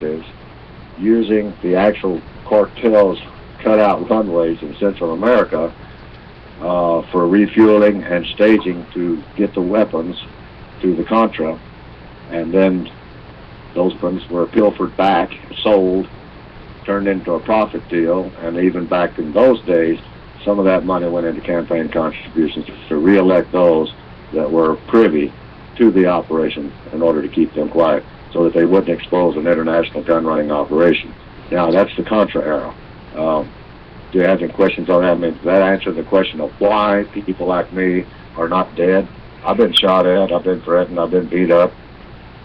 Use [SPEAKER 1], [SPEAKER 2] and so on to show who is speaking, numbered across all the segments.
[SPEAKER 1] operatives using the actual cartel's cutout runways in Central America for refueling and staging to get the weapons to the Contra, and then those weapons were pilfered back, sold, turned into a profit deal, and even back in those days, some of that money went into campaign contributions to re-elect those that were privy to the operation in order to keep them quiet so that they wouldn't expose an international gun-running operation. Now, that's the Contra era. Do you have any questions on that? I mean, does that answer the question of why people like me are not dead? I've been shot at, I've been threatened, I've been beat up,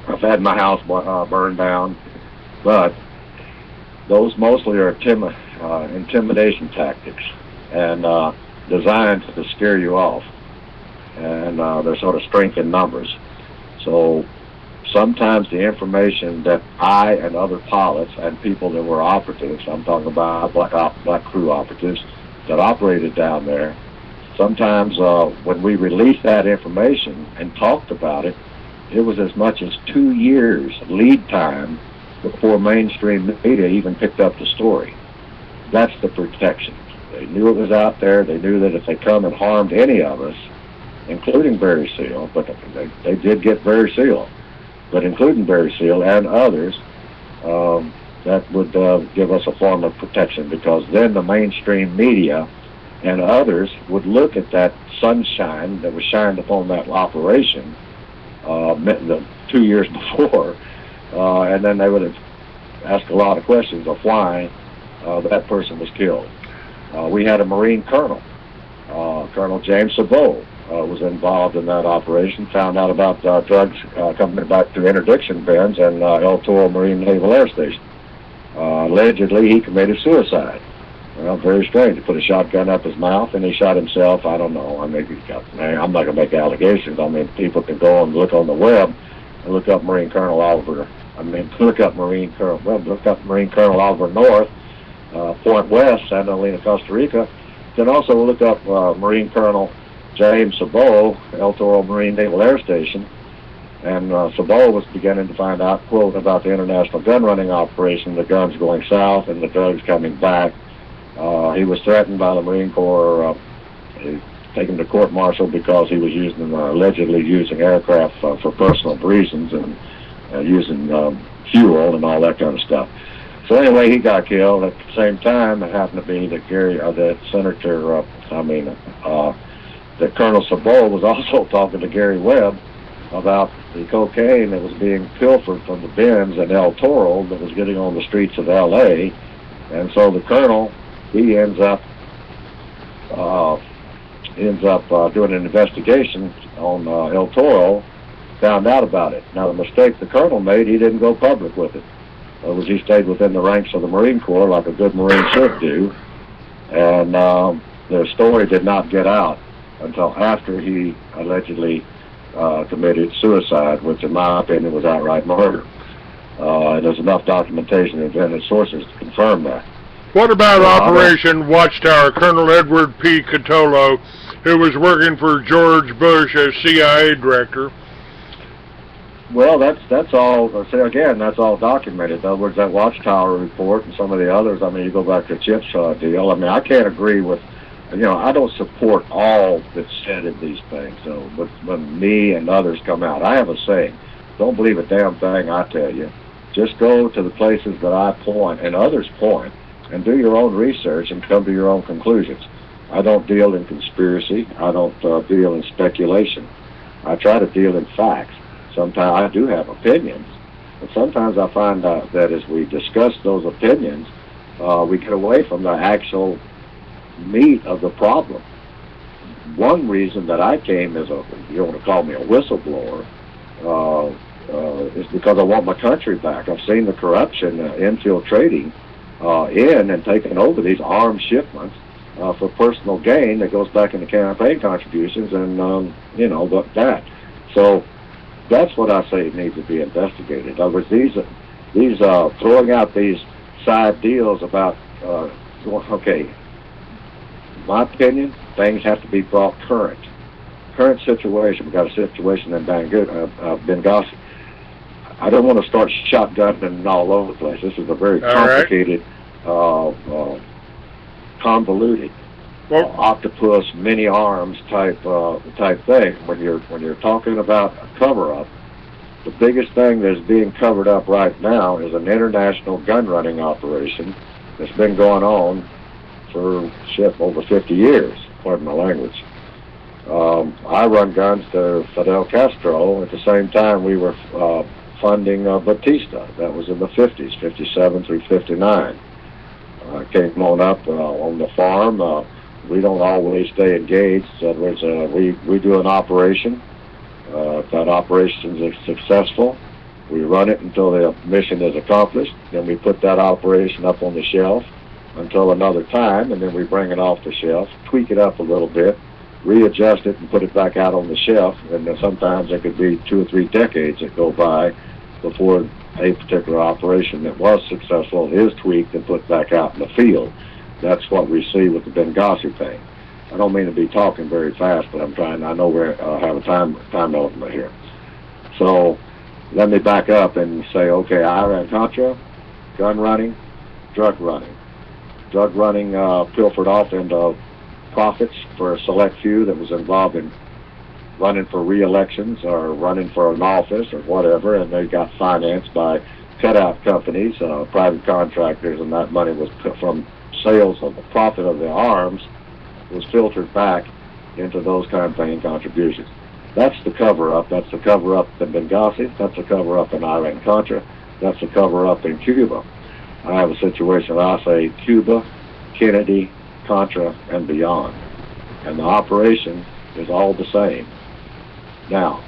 [SPEAKER 1] I've had my house burned down, but those mostly are intimidation tactics and designed to scare you off, and they're sort of strength in numbers. So sometimes the information that I and other pilots and people that were operatives, I'm talking about black crew operatives that operated down there, sometimes when we released that information and talked about it, it was as much as 2 years lead time before mainstream media even picked up the story. That's the protection. They knew it was out there. They knew that if they come and harmed any of us, including Barry Seal, but they did get Barry Seal, but including Barry Seal and others, that would give us a form of protection, because then the mainstream media and others would look at that sunshine that was shined upon that operation 2 years before, and then they would ask a lot of questions of why that person was killed. We had a Marine colonel, Colonel James Saboe, was involved in that operation, found out about drugs coming back to interdiction bins and El Toro Marine Naval Air Station. Allegedly, he committed suicide. Well, very strange. He put a shotgun up his mouth and he shot himself. I don't know. I mean, I'm not going to make allegations. I mean, people can go and look on the web and look up Marine Colonel Oliver. Look up Marine Colonel Oliver North, Point West, Santa Elena, Costa Rica. Then also look up Marine Colonel James Saboe, El Toro Marine Naval Air Station. And Saboe was beginning to find out, quote, about the international gun running operation, the guns going south and the drugs coming back. He was threatened by the Marine Corps, taken to court-martial because he was allegedly using aircraft for personal reasons and using fuel and all that kind of stuff. So anyway, he got killed. At the same time, it happened to be that that Colonel Saboe was also talking to Gary Webb about the cocaine that was being pilfered from the bins in El Toro that was getting on the streets of L.A. And so the colonel, he ends up doing an investigation on El Toro, found out about it. Now, the mistake the colonel made, he didn't go public with it. He stayed within the ranks of the Marine Corps like a good Marine should do, and the story did not get out until after he allegedly committed suicide, which in my opinion was outright murder. And there's enough documentation and independent sources to confirm that.
[SPEAKER 2] What about Operation Watchtower? Colonel Edward P. Catolo, who was working for George Bush as CIA director.
[SPEAKER 1] Well, that's all. See, again, that's all documented. In other words, that Watchtower report and some of the others. I mean, you go back to Chip's deal. I mean, I can't agree with. I don't support all that's said in these things. So, when me and others come out, I have a saying: don't believe a damn thing I tell you. Just go to the places that I point and others point, and do your own research and come to your own conclusions. I don't deal in conspiracy. I don't deal in speculation. I try to deal in facts. Sometimes I do have opinions, but sometimes I find out that as we discuss those opinions, we get away from the actual meat of the problem. One reason that I came as you want to call me a whistleblower, is because I want my country back. I've seen the corruption infiltrating in and taking over these armed shipments for personal gain that goes back into campaign contributions and, that. So that's what I say needs to be investigated. In other words, these throwing out these side deals about, my opinion, things have to be brought current situation. We've got a situation in Benghazi. I don't want to start shotgunning all over the place. This is a very complicated, convoluted, octopus, many arms type thing. When you're talking about a cover-up, the biggest thing that's being covered up right now is an international gun running operation that's been going on for over 50 years. Pardon my language. I run guns to Fidel Castro. At the same time, we were funding Batista. That was in the 50s, 57 through 59. Came on up on the farm. We don't always stay engaged. In other words, we do an operation. If that operation is successful, we run it until the mission is accomplished. Then we put that operation up on the shelf until another time, and then we bring it off the shelf, tweak it up a little bit, readjust it, and put it back out on the shelf. And then sometimes it could be 2 or 3 decades that go by before a particular operation that was successful is tweaked and put back out in the field. That's what we see with the Benghazi thing. I don't mean to be talking very fast, but I know we have a time element here. So let me back up and say, okay, Iran Contra, gun running, drug running. Drug running pilfered off into profits for a select few that was involved in running for re-elections or running for an office or whatever, and they got financed by cutout companies, private contractors, and that money was put from sales of the profit of the arms was filtered back into those campaign contributions. That's the cover-up. That's the cover-up in Benghazi. That's the cover-up in Iran Contra. That's the cover-up in Cuba. I have a situation where I say Cuba, Kennedy, Contra, and beyond. And the operation is all the same. Now,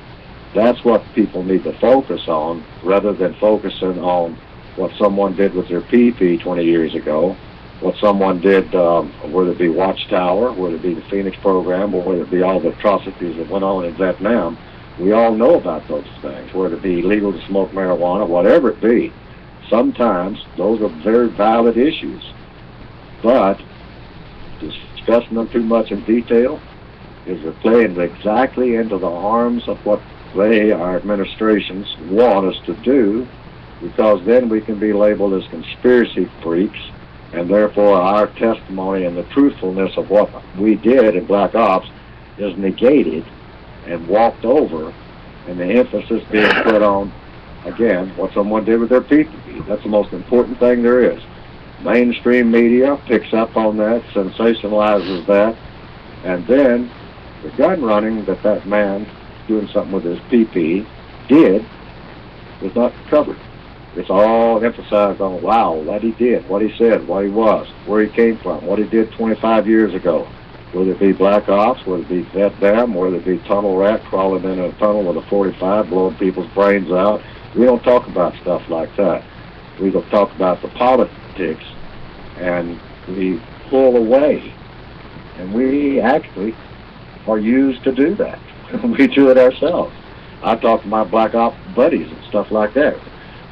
[SPEAKER 1] that's what people need to focus on rather than focusing on what someone did with their PP 20 years ago, what someone did, whether it be Watchtower, whether it be the Phoenix program, or whether it be all the atrocities that went on in Vietnam. We all know about those things, whether it be illegal to smoke marijuana, whatever it be. Sometimes those are very valid issues, but discussing them too much in detail is playing exactly into the arms of what our administrations want us to do, because then we can be labeled as conspiracy freaks, and therefore our testimony and the truthfulness of what we did in Black Ops is negated and walked over, and the emphasis being put on, again, what someone did with their people. That's the most important thing there is. Mainstream media picks up on that, sensationalizes that, and then the gun running that man doing something with his PP did was not covered. It's all emphasized on, wow, what he did, what he said, what he was, where he came from, what he did 25 years ago. Whether it be Black Ops, whether it be Vietnam, whether it be tunnel rat crawling in a tunnel with a 45, blowing people's brains out. We don't talk about stuff like that. We don't talk about the politics, and we pull away. And we actually are used to do that. We do it ourselves. I talk to my Black Ops buddies and stuff like that.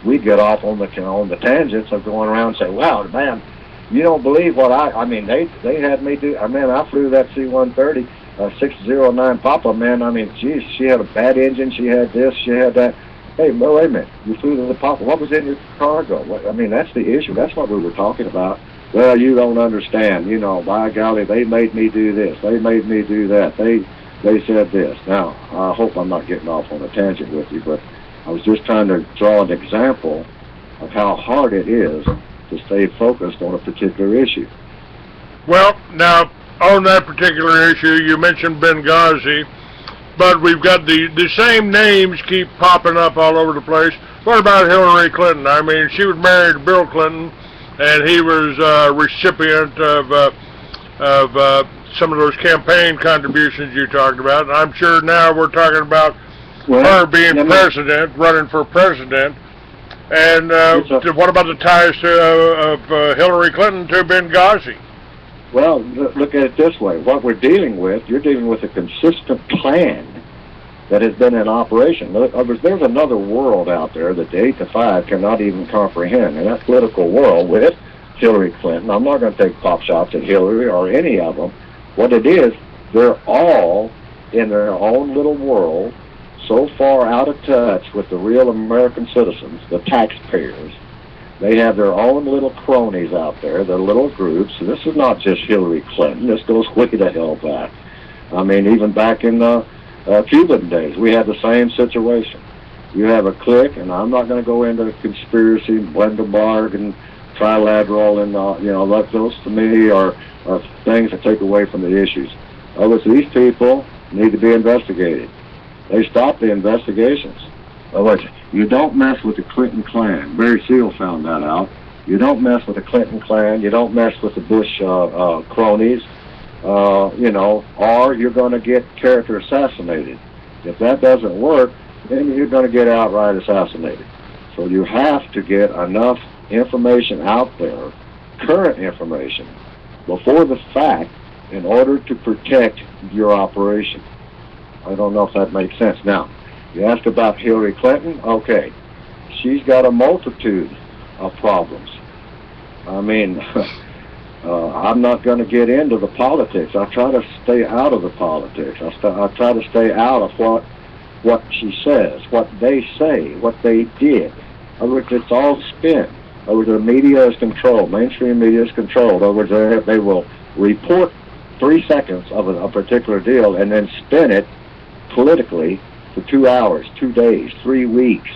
[SPEAKER 1] We get off on the tangents of going around and say, wow, man, you don't believe what I mean, they had me do, I flew that C-130, 609 Papa, man, geez, she had a bad engine, she had this, she had that. Hey, well, wait a minute, you flew the Papa, what was in your cargo? That's the issue, that's what we were talking about. Well, you don't understand, by golly, they made me do this, they made me do that, they said this. Now, I hope I'm not getting off on a tangent with you, but I was just trying to draw an example of how hard it is to stay focused on a particular issue.
[SPEAKER 2] Well, now, on that particular issue, you mentioned Benghazi, but we've got the same names keep popping up all over the place. What about Hillary Clinton? She was married to Bill Clinton, and he was a recipient of some of those campaign contributions you talked about. And I'm sure now we're talking about her being president, running for president. And what about the ties of Hillary Clinton to Benghazi?
[SPEAKER 1] Well, look at it this way. What we're dealing with, you're dealing with a consistent plan that has been in operation. There's another world out there that the 8 to 5 cannot even comprehend, and that political world with Hillary Clinton. I'm not going to take pop shots at Hillary or any of them. What it is, they're all in their own little world, so far out of touch with the real American citizens, the taxpayers. They have their own little cronies out there, their little groups. And this is not just Hillary Clinton. This goes way to hell back. I mean, even back in the Cuban days, we had the same situation. You have a clique, and I'm not going to go into conspiracy, Blenderbarg, and trilateral, and those to me are things that take away from the issues. These people need to be investigated. They stopped the investigations. You don't mess with the Clinton clan. Barry Seal found that out. You don't mess with the Clinton clan. You don't mess with the Bush cronies. Or you're going to get character assassinated. If that doesn't work, then you're going to get outright assassinated. So you have to get enough information out there, current information, before the fact, in order to protect your operation. I don't know if that makes sense. Now, you asked about Hillary Clinton. Okay, she's got a multitude of problems. I mean, I'm not going to get into the politics. I try to stay out of the politics. I try to stay out of what she says, what they say, what they did. In other words, it's all spin. In other words, the media is controlled. Mainstream media is controlled. In other words, they will report 3 seconds of a particular deal and then spin it politically for 2 hours, 2 days, 3 weeks,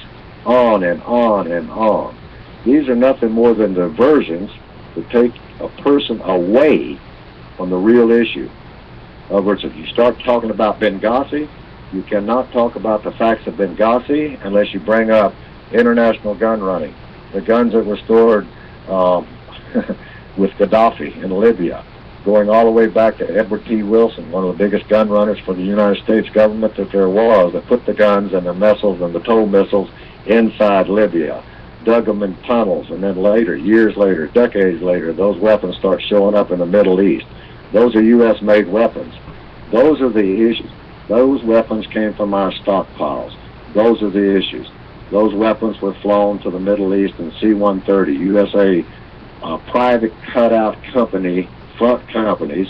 [SPEAKER 1] on and on and on. These are nothing more than diversions to take a person away from the real issue. In other words, if you start talking about Benghazi, you cannot talk about the facts of Benghazi unless you bring up international gun running, the guns that were stored with Gaddafi in Libya, going all the way back to Edward T. Wilson, one of the biggest gun runners for the United States government that there was, that put the guns and the missiles and the tow missiles inside Libya, dug them in tunnels, and then later, years later, decades later, those weapons start showing up in the Middle East. Those are U.S.-made weapons. Those are the issues. Those weapons came from our stockpiles. Those are the issues. Those weapons were flown to the Middle East in C-130, USA, private cutout company, front companies,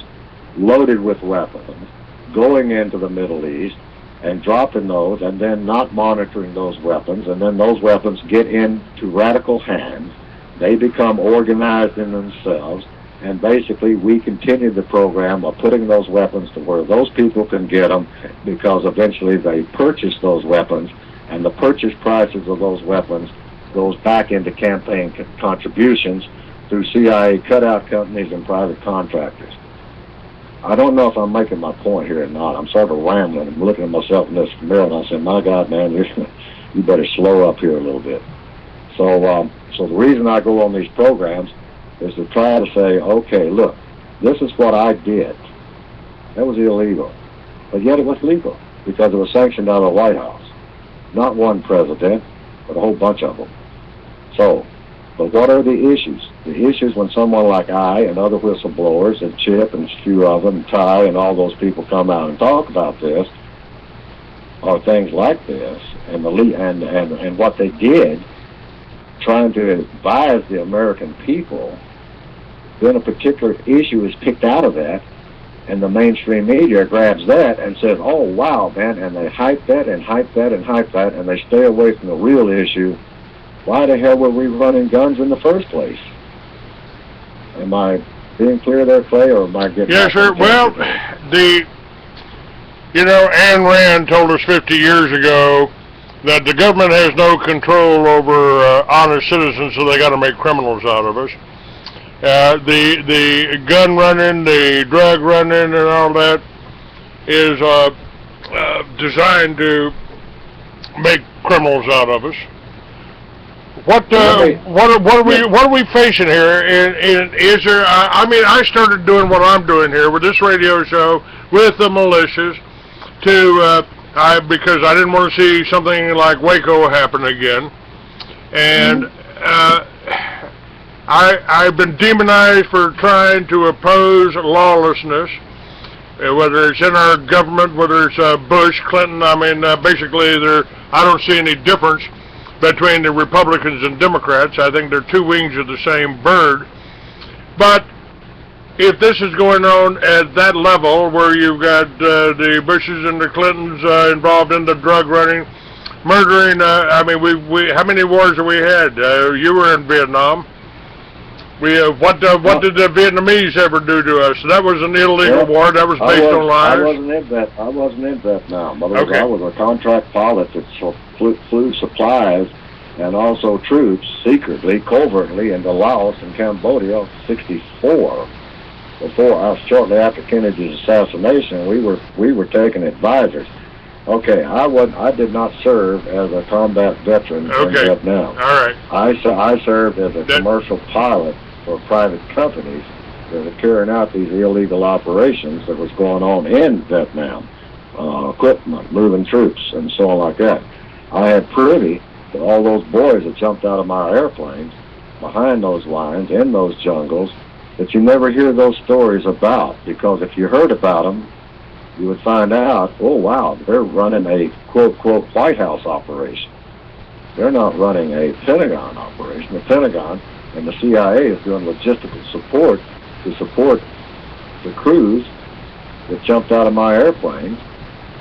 [SPEAKER 1] loaded with weapons, going into the Middle East and dropping those, and then not monitoring those weapons, and then those weapons get into radical hands. They become organized in themselves, and basically we continue the program of putting those weapons to where those people can get them, because eventually they purchase those weapons, and the purchase prices of those weapons goes back into campaign contributions through CIA cutout companies and private contractors. I don't know if I'm making my point here or not. I'm sort of rambling. I'm looking at myself in this mirror and I say, my God, man, you better slow up here a little bit. So the reason I go on these programs is to try to say, okay, look, this is what I did. That was illegal. But yet it was legal because it was sanctioned out of the White House. Not one president, but a whole bunch of them. But what are the issues? The issues when someone like I and other whistleblowers and Chip and a few of them, Ty and all those people come out and talk about this, or things like this, and what they did, trying to advise the American people, then a particular issue is picked out of that, and the mainstream media grabs that and says, oh, wow, man, and they hype that and hype that and hype that, and they stay away from the real issue. Why the hell were we running guns in the first place? Am I being clear there, Clay, or am I getting...
[SPEAKER 2] Yes, sir. Well, Ayn Rand told us 50 years ago that the government has no control over honest citizens, so they got to make criminals out of us. The gun running, the drug running, and all that is designed to make criminals out of us. What are we facing here? And is there? I started doing what I'm doing here with this radio show with the militias because I didn't want to see something like Waco happen again, and I've been demonized for trying to oppose lawlessness, whether it's in our government, whether it's Bush, Clinton. Basically, I don't see any difference between the Republicans and Democrats. I think they're two wings of the same bird. But if this is going on at that level where you've got the Bushes and the Clintons involved in the drug running, murdering, I mean, we how many wars have we had? You were in Vietnam. What did the Vietnamese ever do to us? That was an illegal war. That was based on lies.
[SPEAKER 1] I wasn't in Vietnam.
[SPEAKER 2] Okay.
[SPEAKER 1] I was a contract pilot that flew supplies and also troops secretly, covertly into Laos and Cambodia, '64. Shortly after Kennedy's assassination, we were taking advisors. Okay, I did not serve as a combat veteran in Vietnam.
[SPEAKER 2] All right.
[SPEAKER 1] I served as a commercial pilot for private companies that were carrying out these illegal operations that was going on in Vietnam, equipment, moving troops, and so on like that. I had privy to all those boys that jumped out of my airplanes behind those lines, in those jungles, that you never hear those stories about, because if you heard about them, you would find out, oh wow, they're running a quote-quote White House operation. They're not running a Pentagon operation. The Pentagon and the CIA is doing logistical support to support the crews that jumped out of my airplanes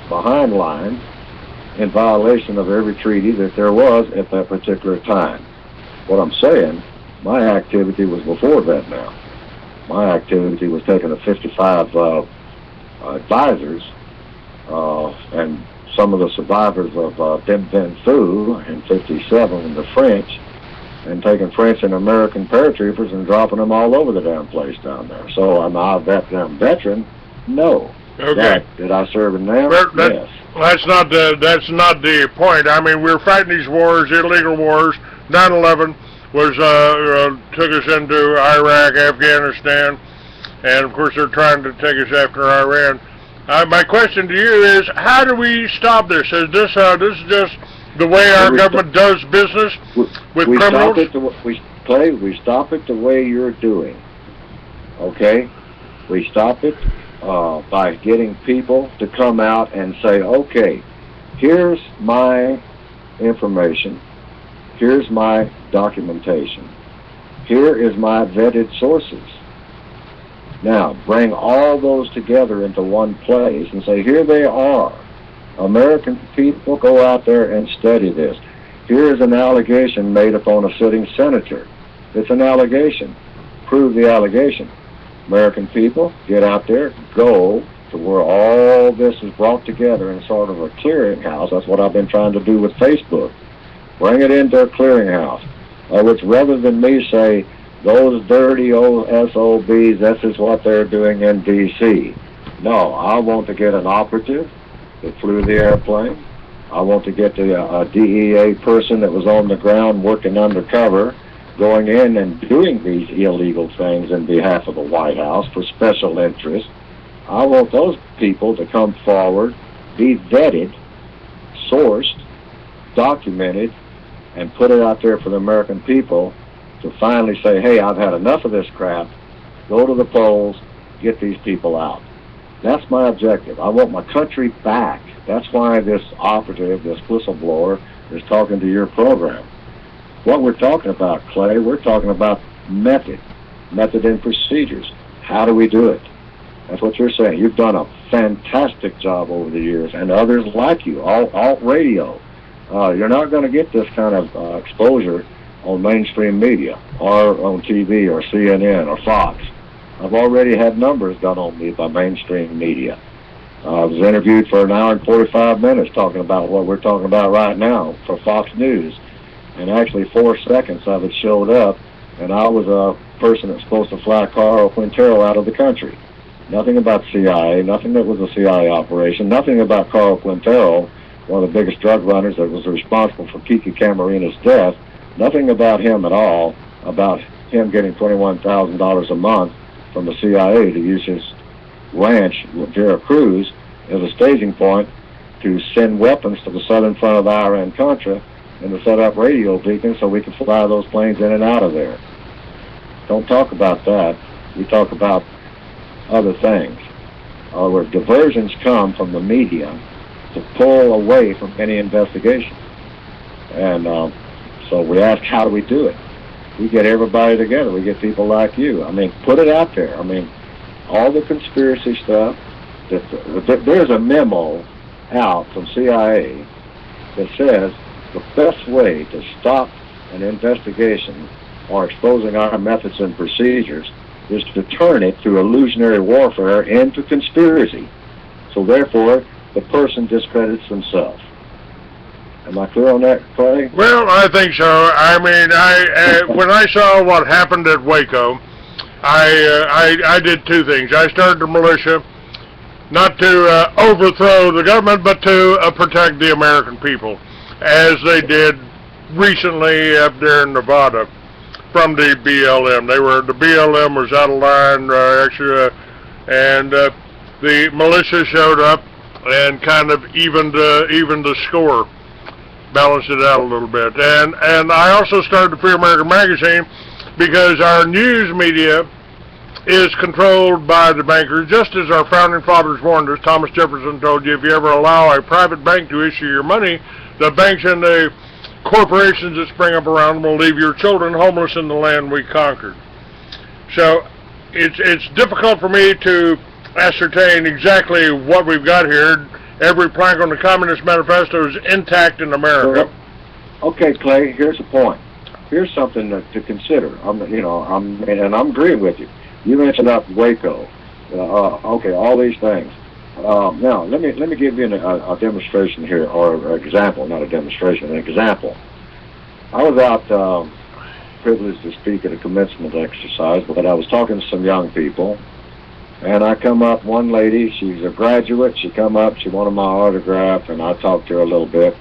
[SPEAKER 1] behind lines in violation of every treaty that there was at that particular time. What I'm saying, my activity was before Vietnam. My activity was taking the 55 advisors and some of the survivors of Dien Bien Phu in '57, the French, and taking French and American paratroopers and dropping them all over the damn place down there. So am I a Vietnam veteran? No.
[SPEAKER 2] Okay.
[SPEAKER 1] Did I serve in there? Yes.
[SPEAKER 2] That's not the point. I mean, we're fighting these wars, illegal wars. 9/11 was took us into Iraq, Afghanistan, and of course they're trying to take us after Iran. My question to you is, how do we stop this? Is this just the way our government does business with criminals?
[SPEAKER 1] We stop it the way you're doing. Okay? We stop it by getting people to come out and say, okay, here's my information, here's my documentation, here is my vetted sources. Now, bring all those together into one place and say, here they are. American people, go out there and study this. Here is an allegation made upon a sitting senator. It's an allegation. Prove the allegation. American people, get out there, go to where all this is brought together in sort of a clearinghouse. That's what I've been trying to do with Facebook. Bring it into a clearinghouse. Which rather than me say, those dirty old SOBs, this is what they're doing in D.C. No, I want to get an operative that flew the airplane. I want to get a DEA person that was on the ground working undercover, going in and doing these illegal things in behalf of the White House for special interest. I want those people to come forward, be vetted, sourced, documented, and put it out there for the American people to finally say, hey, I've had enough of this crap, go to the polls, get these people out. That's my objective. I want my country back. That's why this operative, this whistleblower, is talking to your program. What we're talking about, Clay, we're talking about method and procedures. How do we do it? That's what you're saying. You've done a fantastic job over the years, and others like you, alt radio. You're not going to get this kind of exposure on mainstream media or on TV or CNN or Fox. I've already had numbers done on me by mainstream media. I was interviewed for an hour and 45 minutes talking about what we're talking about right now for Fox News. And actually 4 seconds of it showed up, and I was a person that's supposed to fly Carl Quintero out of the country. Nothing about CIA, nothing that was a CIA operation, nothing about Carl Quintero, one of the biggest drug runners that was responsible for Kiki Camarina's death. Nothing about him at all, about him getting $21,000 a month from the CIA to use his ranch with Veracruz as a staging point to send weapons to the southern front of Iran-Contra and to set up radio beacons so we can fly those planes in and out of there. Don't talk about that. We talk about other things. Where diversions come from the media to pull away from any investigation. And so we ask, how do we do it? We get everybody together. We get people like you. I mean, put it out there. I mean, all the conspiracy stuff. There's a memo out from CIA that says the best way to stop an investigation or exposing our methods and procedures is to turn it through illusionary warfare into conspiracy. So therefore, the person discredits themselves. Am I clear on that, Clay?
[SPEAKER 2] Well, I think so. I mean, when I saw what happened at Waco, I did two things. I started the militia, not to overthrow the government, but to protect the American people, as they did recently up there in Nevada from the BLM. The BLM was out of line, and the militia showed up and kind of evened the score, balanced it out a little bit. And I also started the Free American magazine because our news media is controlled by the bankers, just as our founding fathers warned us. Thomas Jefferson told you, if you ever allow a private bank to issue your money, the banks and the corporations that spring up around them will leave your children homeless in the land we conquered. So it's difficult for me to ascertain exactly what we've got here. Every plank on the Communist Manifesto is intact in America.
[SPEAKER 1] Okay, Clay, here's the point. Here's something to consider. I'm agreeing with you. You mentioned up Waco. Okay, all these things. Now, let me give you a demonstration here, or an example, not a demonstration, an example. I was out privileged to speak at a commencement exercise, but I was talking to some young people, and I come up, one lady, she's a graduate, she come up, she wanted my autograph, and I talked to her a little bit,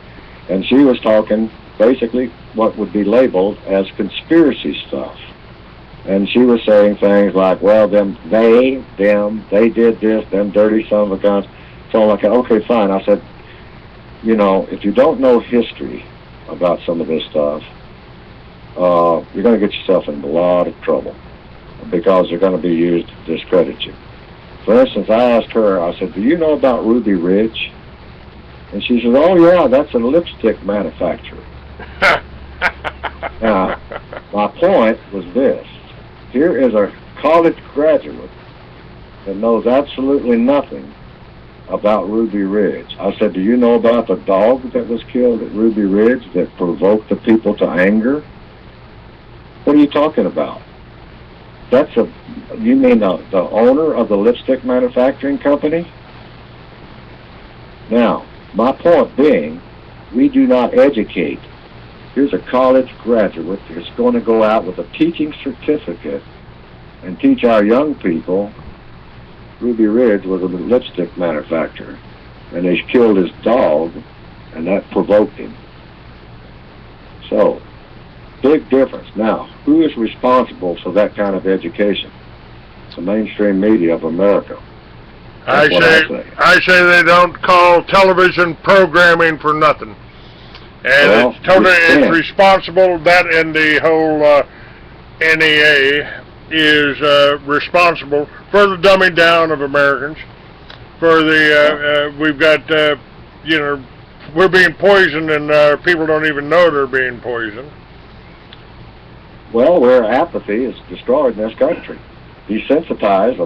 [SPEAKER 1] and she was talking basically what would be labeled as conspiracy stuff. And she was saying things like, well, they did this, them dirty son of a guns. So I'm like, okay, fine. I said, if you don't know history about some of this stuff, you're going to get yourself in a lot of trouble because they're going to be used to discredit you. For instance, I asked her, I said, do you know about Ruby Ridge? And she said, oh, yeah, that's a lipstick manufacturer. Now, my point was this. Here is a college graduate that knows absolutely nothing about Ruby Ridge. I said, do you know about the dog that was killed at Ruby Ridge that provoked the people to anger? What are you talking about? You mean the owner of the lipstick manufacturing company? Now, my point being, we do not educate. Here's a college graduate that's going to go out with a teaching certificate and teach our young people Ruby Ridge was a lipstick manufacturer, and they killed his dog, and that provoked him. So, big difference. Now, who is responsible for that kind of education? It's the mainstream media of America.
[SPEAKER 2] I say they don't call television programming for nothing. And it's responsible, that and the whole NEA is responsible for the dumbing down of Americans, for the, we've got, we're being poisoned and people don't even know they're being poisoned.
[SPEAKER 1] Well, where apathy is destroyed in this country. Desensitize,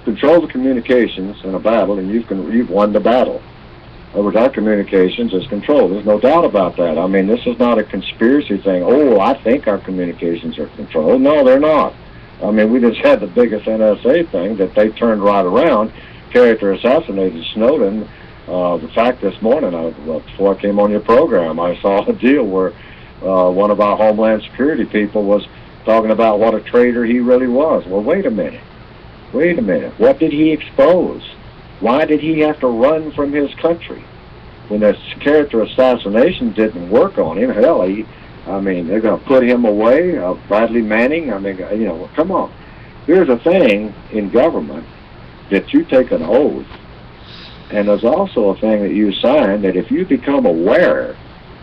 [SPEAKER 1] control the communications in a battle and you've won the battle. In other words, our communications is controlled. There's no doubt about that. I mean, this is not a conspiracy thing. Oh, I think our communications are controlled. No, they're not. I mean, we just had the biggest NSA thing that they turned right around. Character assassinated Snowden. The fact this morning, before I came on your program, I saw a deal where one of our Homeland Security people was talking about what a traitor he really was. Well, wait a minute. What did he expose? Why did he have to run from his country? When this character assassination didn't work on him, hell, they're going to put him away, Bradley Manning, come on. There's a thing in government that you take an oath, and there's also a thing that you sign that if you become aware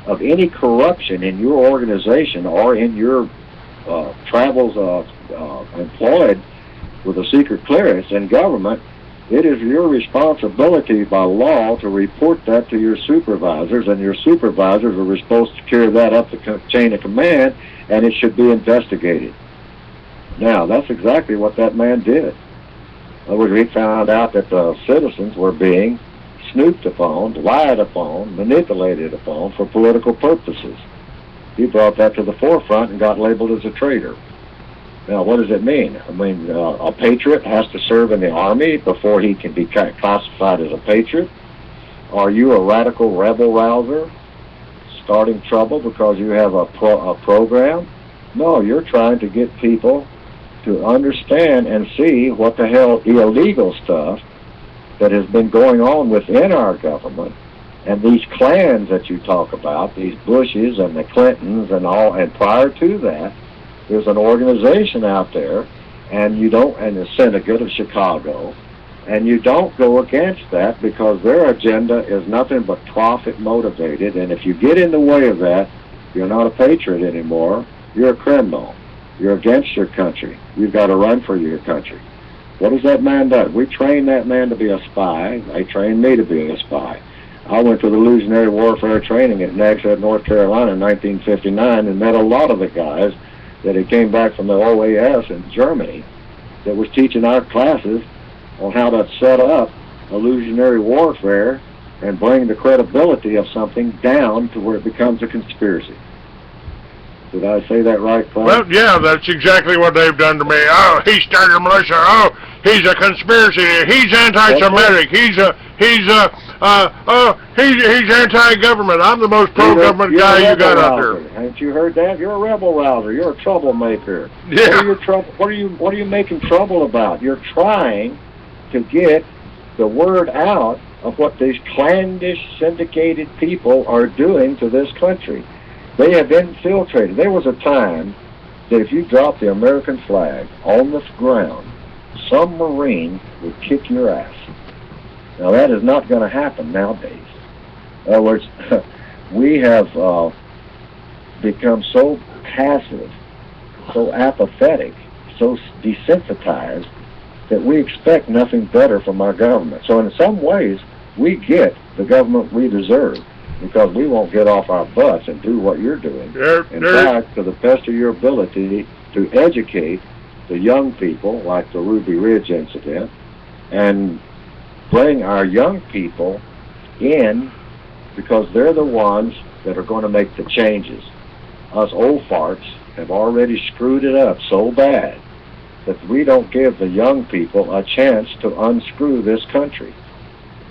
[SPEAKER 1] of any corruption in your organization or in your travels employed with a secret clearance in government, it is your responsibility by law to report that to your supervisors, and your supervisors are supposed to carry that up the chain of command, and it should be investigated. Now, that's exactly what that man did. We found out that the citizens were being snooped upon, lied upon, manipulated upon for political purposes. He brought that to the forefront and got labeled as a traitor. Now, what does it mean? I mean, a patriot has to serve in the army before he can be classified as a patriot. Are you a radical rebel rouser starting trouble because you have a program? No, you're trying to get people to understand and see what the hell illegal stuff that has been going on within our government, and these clans that you talk about, these Bushes and the Clintons and all, and prior to that, there's an organization out there, and the syndicate of Chicago, and you don't go against that because their agenda is nothing but profit motivated, and if you get in the way of that, you're not a patriot anymore, you're a criminal. You're against your country. You've got to run for your country. What does that man do? We trained that man to be a spy. They trained me to be a spy. I went to the illusionary warfare training at Nags Head, North Carolina in 1959 and met a lot of the guys that had came back from the OAS in Germany that was teaching our classes on how to set up illusionary warfare and bring the credibility of something down to where it becomes a conspiracy. Did I say that right, Clive?
[SPEAKER 2] Well, yeah, that's exactly what they've done to me. Oh, he started a militia. Oh, he's a conspiracy. He's anti-Semitic. He's anti-government. I'm the most pro-government guy you got out there.
[SPEAKER 1] Haven't you heard that? You're a rebel rouser. You're a troublemaker.
[SPEAKER 2] Yeah.
[SPEAKER 1] What are you making trouble about? You're trying to get the word out of what these clandestine syndicated people are doing to this country. They have infiltrated. There was a time that if you dropped the American flag on the ground, some Marine would kick your ass. Now that is not going to happen nowadays. In other words, we have become so passive, so apathetic, so desensitized that we expect nothing better from our government. So in some ways, we get the government we deserve, because we won't get off our butts and do what you're doing. In fact, to the best of your ability to educate the young people, like the Ruby Ridge incident, and bring our young people in, because they're the ones that are going to make the changes. Us old farts have already screwed it up so bad that we don't give the young people a chance to unscrew this country.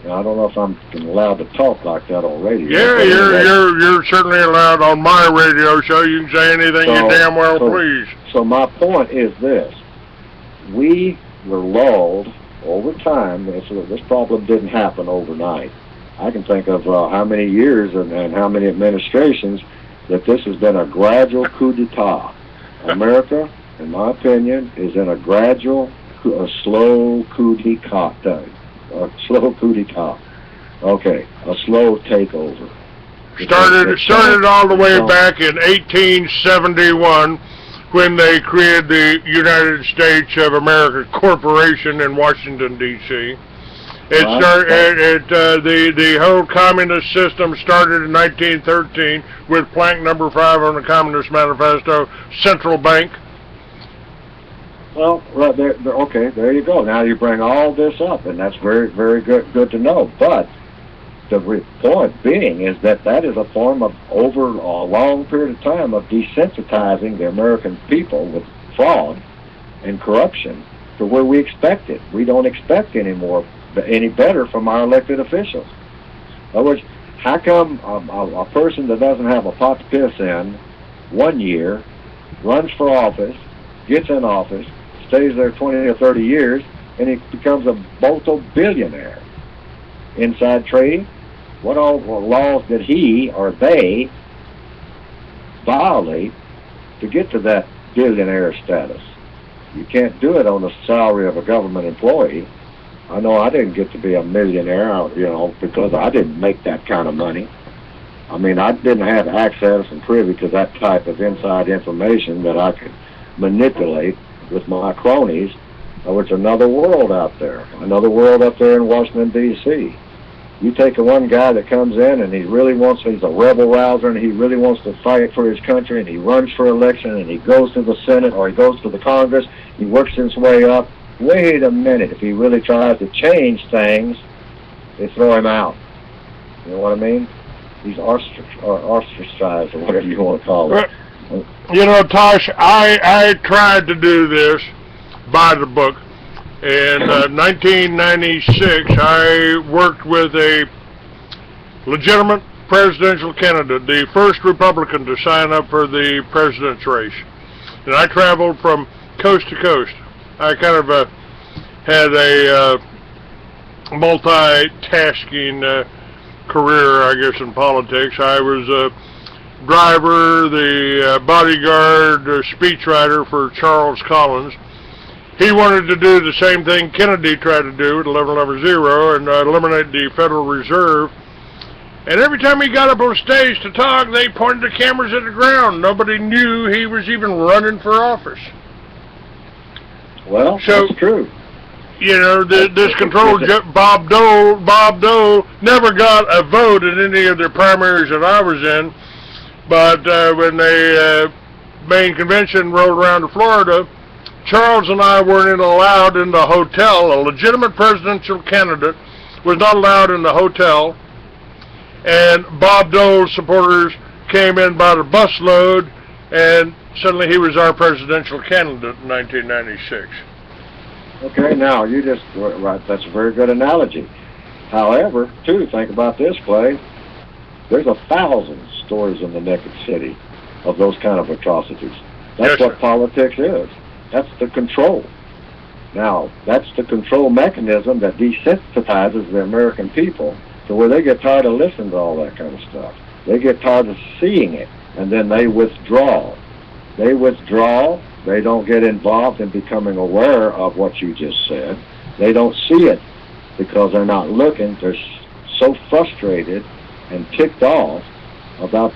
[SPEAKER 1] Now, I don't know if I'm allowed to talk like that on radio.
[SPEAKER 2] Yeah, you're certainly allowed on my radio show. You can say anything you damn well please.
[SPEAKER 1] So my point is this. We were lulled over time. This problem didn't happen overnight. I can think of how many years and how many administrations that this has been a gradual coup d'etat. America, in my opinion, is in a slow coup d'etat. A slow coup d'etat. Okay, a slow takeover.
[SPEAKER 2] Started all the way back in 1871 when they created the United States of America Corporation in Washington, D.C. The whole communist system started in 1913 with plank number 5 on the Communist Manifesto, central bank.
[SPEAKER 1] Well, right there, okay, there you go. Now you bring all this up, and that's very, very good to know. But the point being is that is a form of, over a long period of time, of desensitizing the American people with fraud and corruption to where we expect it. We don't expect any better from our elected officials. In other words, how come a person that doesn't have a pot to piss in 1 year, runs for office, gets in office, stays there 20 or 30 years, and he becomes a multi-billionaire? Inside trading? What all laws did he or they violate to get to that billionaire status? You can't do it on the salary of a government employee. I know I didn't get to be a millionaire, because I didn't make that kind of money. I mean, I didn't have access and privy to that type of inside information that I could manipulate with my cronies. It's another world out there. Another world up there in Washington, D.C. You take one guy that comes in and he's a rebel rouser and he really wants to fight for his country, and he runs for election and he goes to the Senate or he goes to the Congress, he works his way up, wait a minute, if he really tries to change things, they throw him out. You know what I mean? He's ostracized, or whatever you want to call it.
[SPEAKER 2] You know, Tosh, I tried to do this by the book. In 1996, I worked with a legitimate presidential candidate, the first Republican to sign up for the president's race. And I traveled from coast to coast. I kind of had a multitasking career, I guess, in politics. I was a driver, the bodyguard, speechwriter for Charles Collins. He wanted to do the same thing Kennedy tried to do at 11-0 and eliminate the Federal Reserve. And every time he got up on stage to talk, they pointed the cameras at the ground. Nobody knew he was even running for office.
[SPEAKER 1] Well,
[SPEAKER 2] so,
[SPEAKER 1] that's true.
[SPEAKER 2] You know, this control, Bob Dole never got a vote in any of the primaries that I was in. But when the main convention rolled around to Florida, Charles and I weren't allowed in the hotel. A legitimate presidential candidate was not allowed in the hotel. And Bob Dole's supporters came in by the busload, and suddenly he was our presidential candidate in 1996.
[SPEAKER 1] Okay, now, you just, right, that's a very good analogy. However, too, think about this, Clay. There's 1,000 stories in the Naked City of those kind of atrocities. That's what politics is. That's the control. Now, that's the control mechanism that desensitizes the American people to where they get tired of listening to all that kind of stuff. They get tired of seeing it, and then they withdraw. They withdraw. They don't get involved in becoming aware of what you just said. They don't see it because they're not looking. They're so frustrated and ticked off about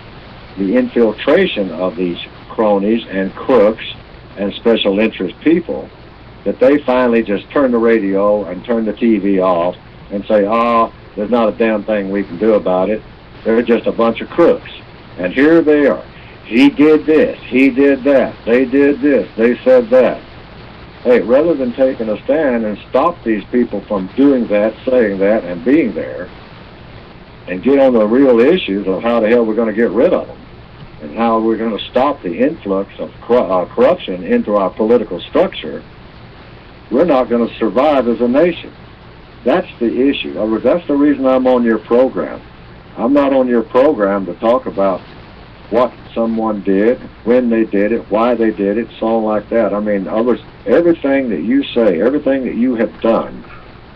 [SPEAKER 1] the infiltration of these cronies and crooks and special interest people that they finally just turn the radio and turn the TV off and say, there's not a damn thing we can do about it. They're just a bunch of crooks. And here they are. He did this. He did that. They did this. They said that. Hey, rather than taking a stand and stop these people from doing that, saying that, and being there, and get on the real issues of how the hell we're going to get rid of them, and how we're going to stop the influx of corruption into our political structure, we're not going to survive as a nation. That's the issue. In other words, that's the reason I'm on your program. I'm not on your program to talk about what someone did, when they did it, why they did it, so on like that. I mean, everything that you say, everything that you have done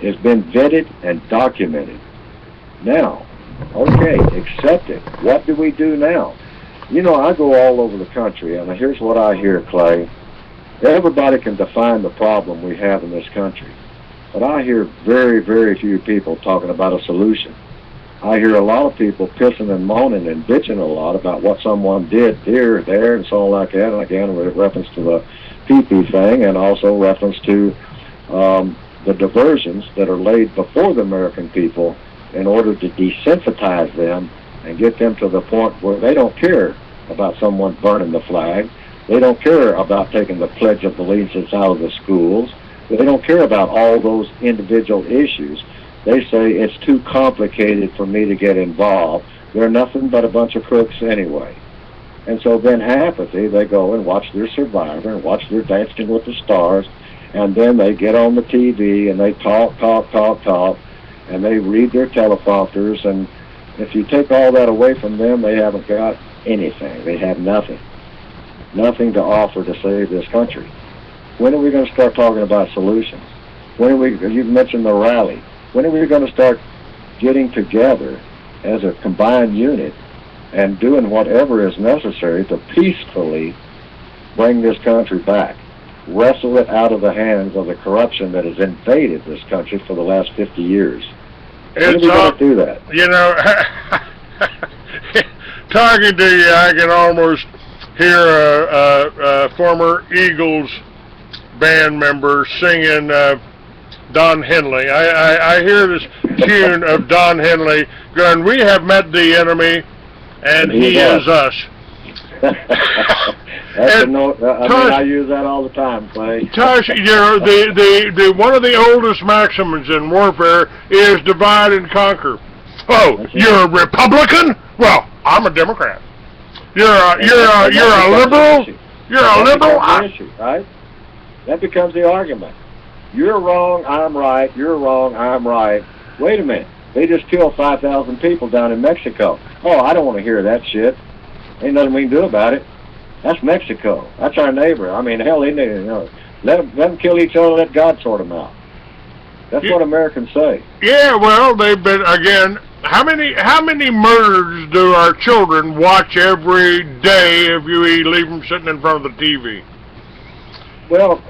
[SPEAKER 1] has been vetted and documented. Now, okay, accept it. What do we do now? You know, I go all over the country, and here's what I hear, Clay. Everybody can define the problem we have in this country, but I hear very, very few people talking about a solution. I hear a lot of people pissing and moaning and bitching a lot about what someone did here, there, and so on like that, and again, with reference to the pee-pee thing, and also reference to the diversions that are laid before the American people in order to desensitize them and get them to the point where they don't care about someone burning the flag. They don't care about taking the Pledge of Allegiance out of the schools. They don't care about all those individual issues. They say it's too complicated for me to get involved. They're nothing but a bunch of crooks anyway. And so then apathy, they go and watch their Survivor and watch their Dancing with the Stars, and then they get on the TV and they talk, and they read their teleprompters, and if you take all that away from them, they haven't got anything. They have nothing. Nothing to offer to save this country. When are we going to start talking about solutions? When are we, you mentioned the rally. When are we going to start getting together as a combined unit and doing whatever is necessary to peacefully bring this country back, wrestle it out of the hands of the corruption that has invaded this country for the last 50 years? When are we going to do that?
[SPEAKER 2] You know, talking to you, I can almost hear a former Eagles band member singing Don Henley. I hear this tune of Don Henley going, "We have met the enemy, and he is us."
[SPEAKER 1] That's
[SPEAKER 2] And
[SPEAKER 1] I use that all the time, Clay.
[SPEAKER 2] Tosh, you know, the one of the oldest maxims in warfare is divide and conquer. Oh, you're a Republican? Well, I'm a Democrat. You're a liberal? You're a liberal?
[SPEAKER 1] Right? That becomes the argument. You're wrong, I'm right. You're wrong, I'm right. Wait a minute. They just killed 5,000 people down in Mexico. Oh, I don't want to hear that shit. Ain't nothing we can do about it. That's Mexico. That's our neighbor. I mean, hell, they need, you know, let them kill each other. Let God sort them out. That's what Americans say.
[SPEAKER 2] Yeah, well, they've been, again, how many murders do our children watch every day if you leave them sitting in front of the TV?
[SPEAKER 1] Well,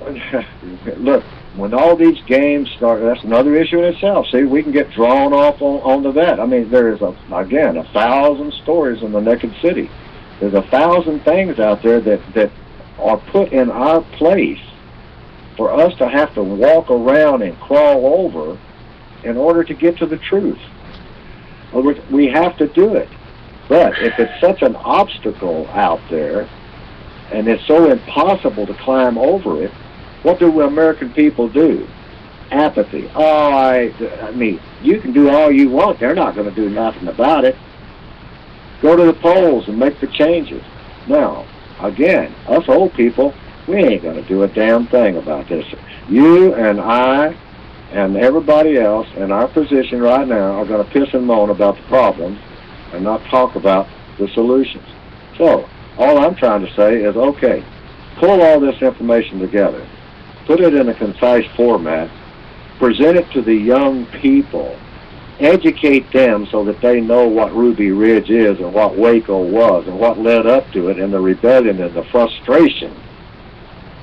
[SPEAKER 1] look, when all these games start, that's another issue in itself. See, we can get drawn off onto that. I mean, there is, again, 1,000 stories in the Naked City. There's 1,000 things out there that are put in our place for us to have to walk around and crawl over in order to get to the truth. We have to do it. But if it's such an obstacle out there, and it's so impossible to climb over it, what do American people do? Apathy. Oh, I mean, you can do all you want. They're not going to do nothing about it. Go to the polls and make the changes. Now, again, us old people, we ain't going to do a damn thing about this. You and I and everybody else in our position right now are going to piss and moan about the problems and not talk about the solutions. So, all I'm trying to say is, okay, pull all this information together, put it in a concise format, present it to the young people, educate them so that they know what Ruby Ridge is and what Waco was and what led up to it and the rebellion and the frustration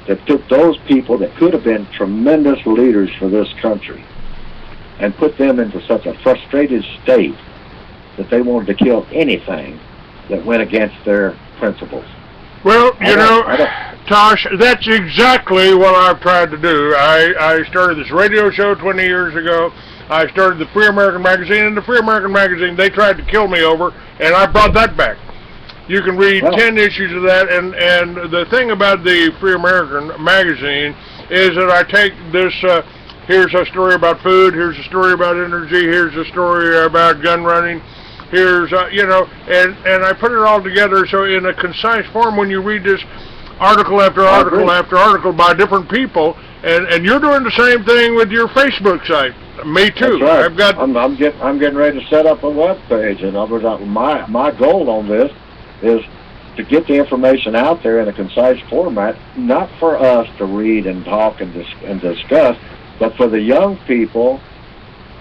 [SPEAKER 1] that took those people that could have been tremendous leaders for this country and put them into such a frustrated state that they wanted to kill anything that went against their principles.
[SPEAKER 2] Well, you know, Tosh, that's exactly what I've tried to do. I started this radio show 20 years ago. I started the Free American Magazine, and the Free American Magazine, they tried to kill me over, and I brought that back. You can read 10 issues of that, and the thing about the Free American Magazine is that I take this, here's a story about food, here's a story about energy, here's a story about gun running, here's, you know, and I put it all together so in a concise form when you read this article after article after article by different people, and you're doing the same thing with your Facebook site. Me too.
[SPEAKER 1] That's right. I'm getting ready to set up a web page, and my goal on this is to get the information out there in a concise format, not for us to read and talk and discuss, but for the young people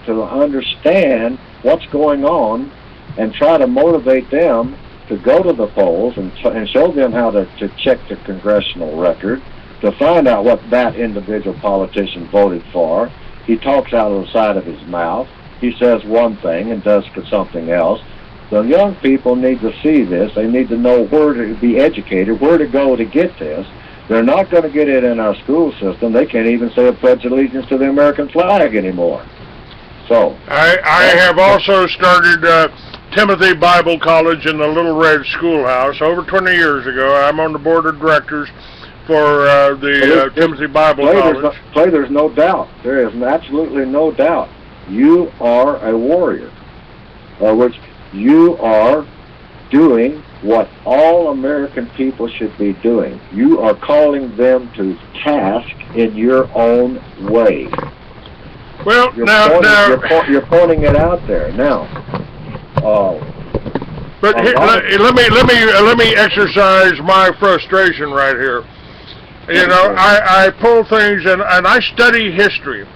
[SPEAKER 1] to understand what's going on and try to motivate them to go to the polls and show them how to check the congressional record, to find out what that individual politician voted for. He talks out of the side of his mouth. He says one thing and does something else. The young people need to see this. They need to know where to be educated, where to go to get this. They're not going to get it in our school system. They can't even say a pledge of allegiance to the American flag anymore. So
[SPEAKER 2] I have also started Timothy Bible College in the Little Red Schoolhouse over 20 years ago. I'm on the board of directors for the Timothy Bible College.
[SPEAKER 1] There's no doubt. There is absolutely no doubt. You are a warrior. Which you are doing what all American people should be doing. You are calling them to task in your own way.
[SPEAKER 2] Well,
[SPEAKER 1] you're pointing it out there now.
[SPEAKER 2] But here, let me exercise my frustration right here. You know, I pull things and I study history.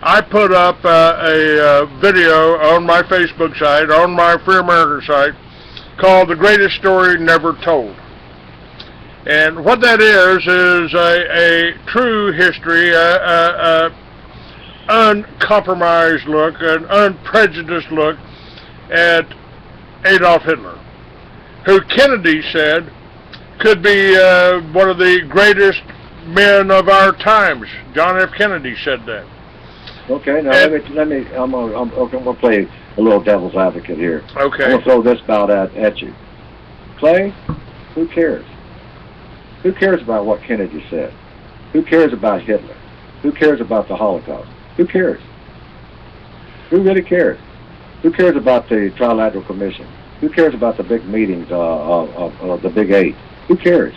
[SPEAKER 2] I put up a video on my Facebook site, on my Free American site, called The Greatest Story Never Told. And what that is a true history, uncompromised look, an unprejudiced look at Adolf Hitler, who Kennedy said could be one of the greatest men of our times. John F. Kennedy said that.
[SPEAKER 1] Okay, now I'm gonna play a little devil's advocate here.
[SPEAKER 2] Okay.
[SPEAKER 1] I'm gonna throw this bout at you. Clay, who cares? Who cares about what Kennedy said? Who cares about Hitler? Who cares about the Holocaust? Who cares? Who really cares? Who cares about the Trilateral Commission? Who cares about the big meetings of the Big Eight? Who cares?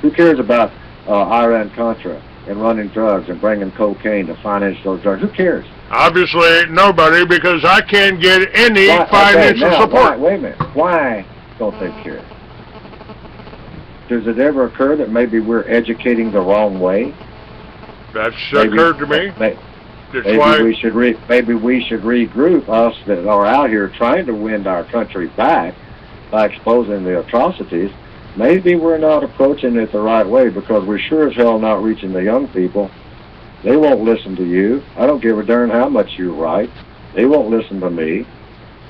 [SPEAKER 1] Who cares about Iran Contra and running drugs and bringing cocaine to finance those drugs? Who cares?
[SPEAKER 2] Obviously, nobody, because I can't get any financial support.
[SPEAKER 1] Wait a minute. Why don't they care? Does it ever occur that maybe we're educating the wrong way?
[SPEAKER 2] That's occurred to me.
[SPEAKER 1] Maybe we should regroup, us that are out here trying to win our country back by exposing the atrocities. Maybe we're not approaching it the right way, because we're sure as hell not reaching the young people. They won't listen to you. I don't give a darn how much you write. They won't listen to me.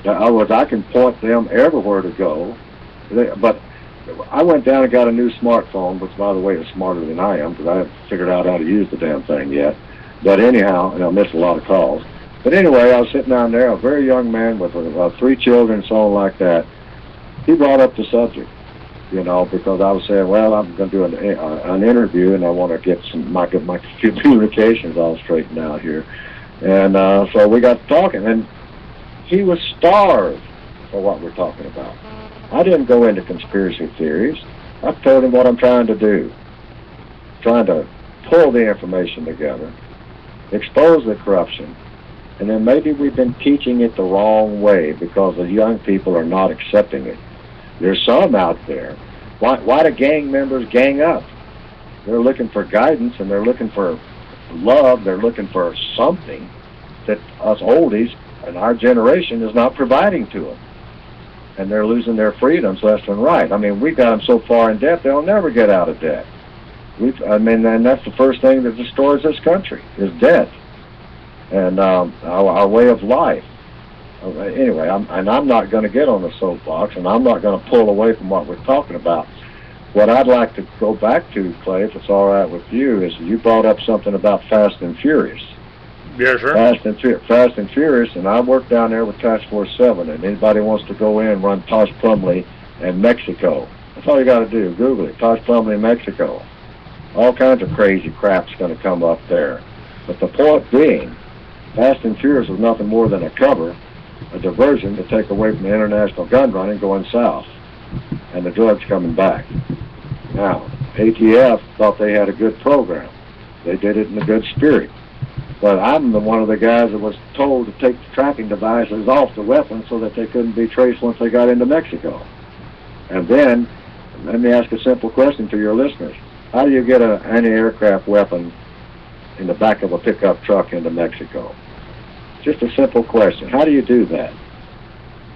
[SPEAKER 1] In other words, I can point them everywhere to go. But I went down and got a new smartphone, which, by the way, is smarter than I am, because I haven't figured out how to use the damn thing yet. But anyhow, and I missed a lot of calls. But anyway, I was sitting down there, a very young man with 3 children, so on like that. He brought up the subject, you know, because I was saying, well, I'm going to do an interview, and I want to get my communications all straightened out here. And so we got to talking, and he was starved for what we're talking about. I didn't go into conspiracy theories. I told him what I'm trying to do, trying to pull the information together, expose the corruption, and then maybe we've been teaching it the wrong way because the young people are not accepting it. There's some out there. Why do gang members gang up? They're looking for guidance, and they're looking for love. They're looking for something that us oldies and our generation is not providing to them. And they're losing their freedoms left and right. I mean, we got them so far in debt, they'll never get out of debt. And that's the first thing that destroys this country, is debt. And our way of life. Anyway, I'm not going to get on the soapbox, and I'm not going to pull away from what we're talking about. What I'd like to go back to, Clay, if it's all right with you, is you brought up something about Fast and Furious.
[SPEAKER 2] Yes, sir.
[SPEAKER 1] Fast and Furious, and I work down there with Task Force 7, and anybody wants to go in and run Tosh Plumlee and Mexico. That's all you got to do. Google it, Tosh Plumlee, Mexico. All kinds of crazy crap's going to come up there. But the point being, Fast and Furious was nothing more than a cover, a diversion to take away from the international gun running going south, and the drugs coming back. Now, ATF thought they had a good program. They did it in a good spirit. But I'm one of the guys that was told to take the tracking devices off the weapons so that they couldn't be traced once they got into Mexico. And then, let me ask a simple question to your listeners. How do you get an anti-aircraft weapon in the back of a pickup truck into Mexico? Just a simple question. How do you do that?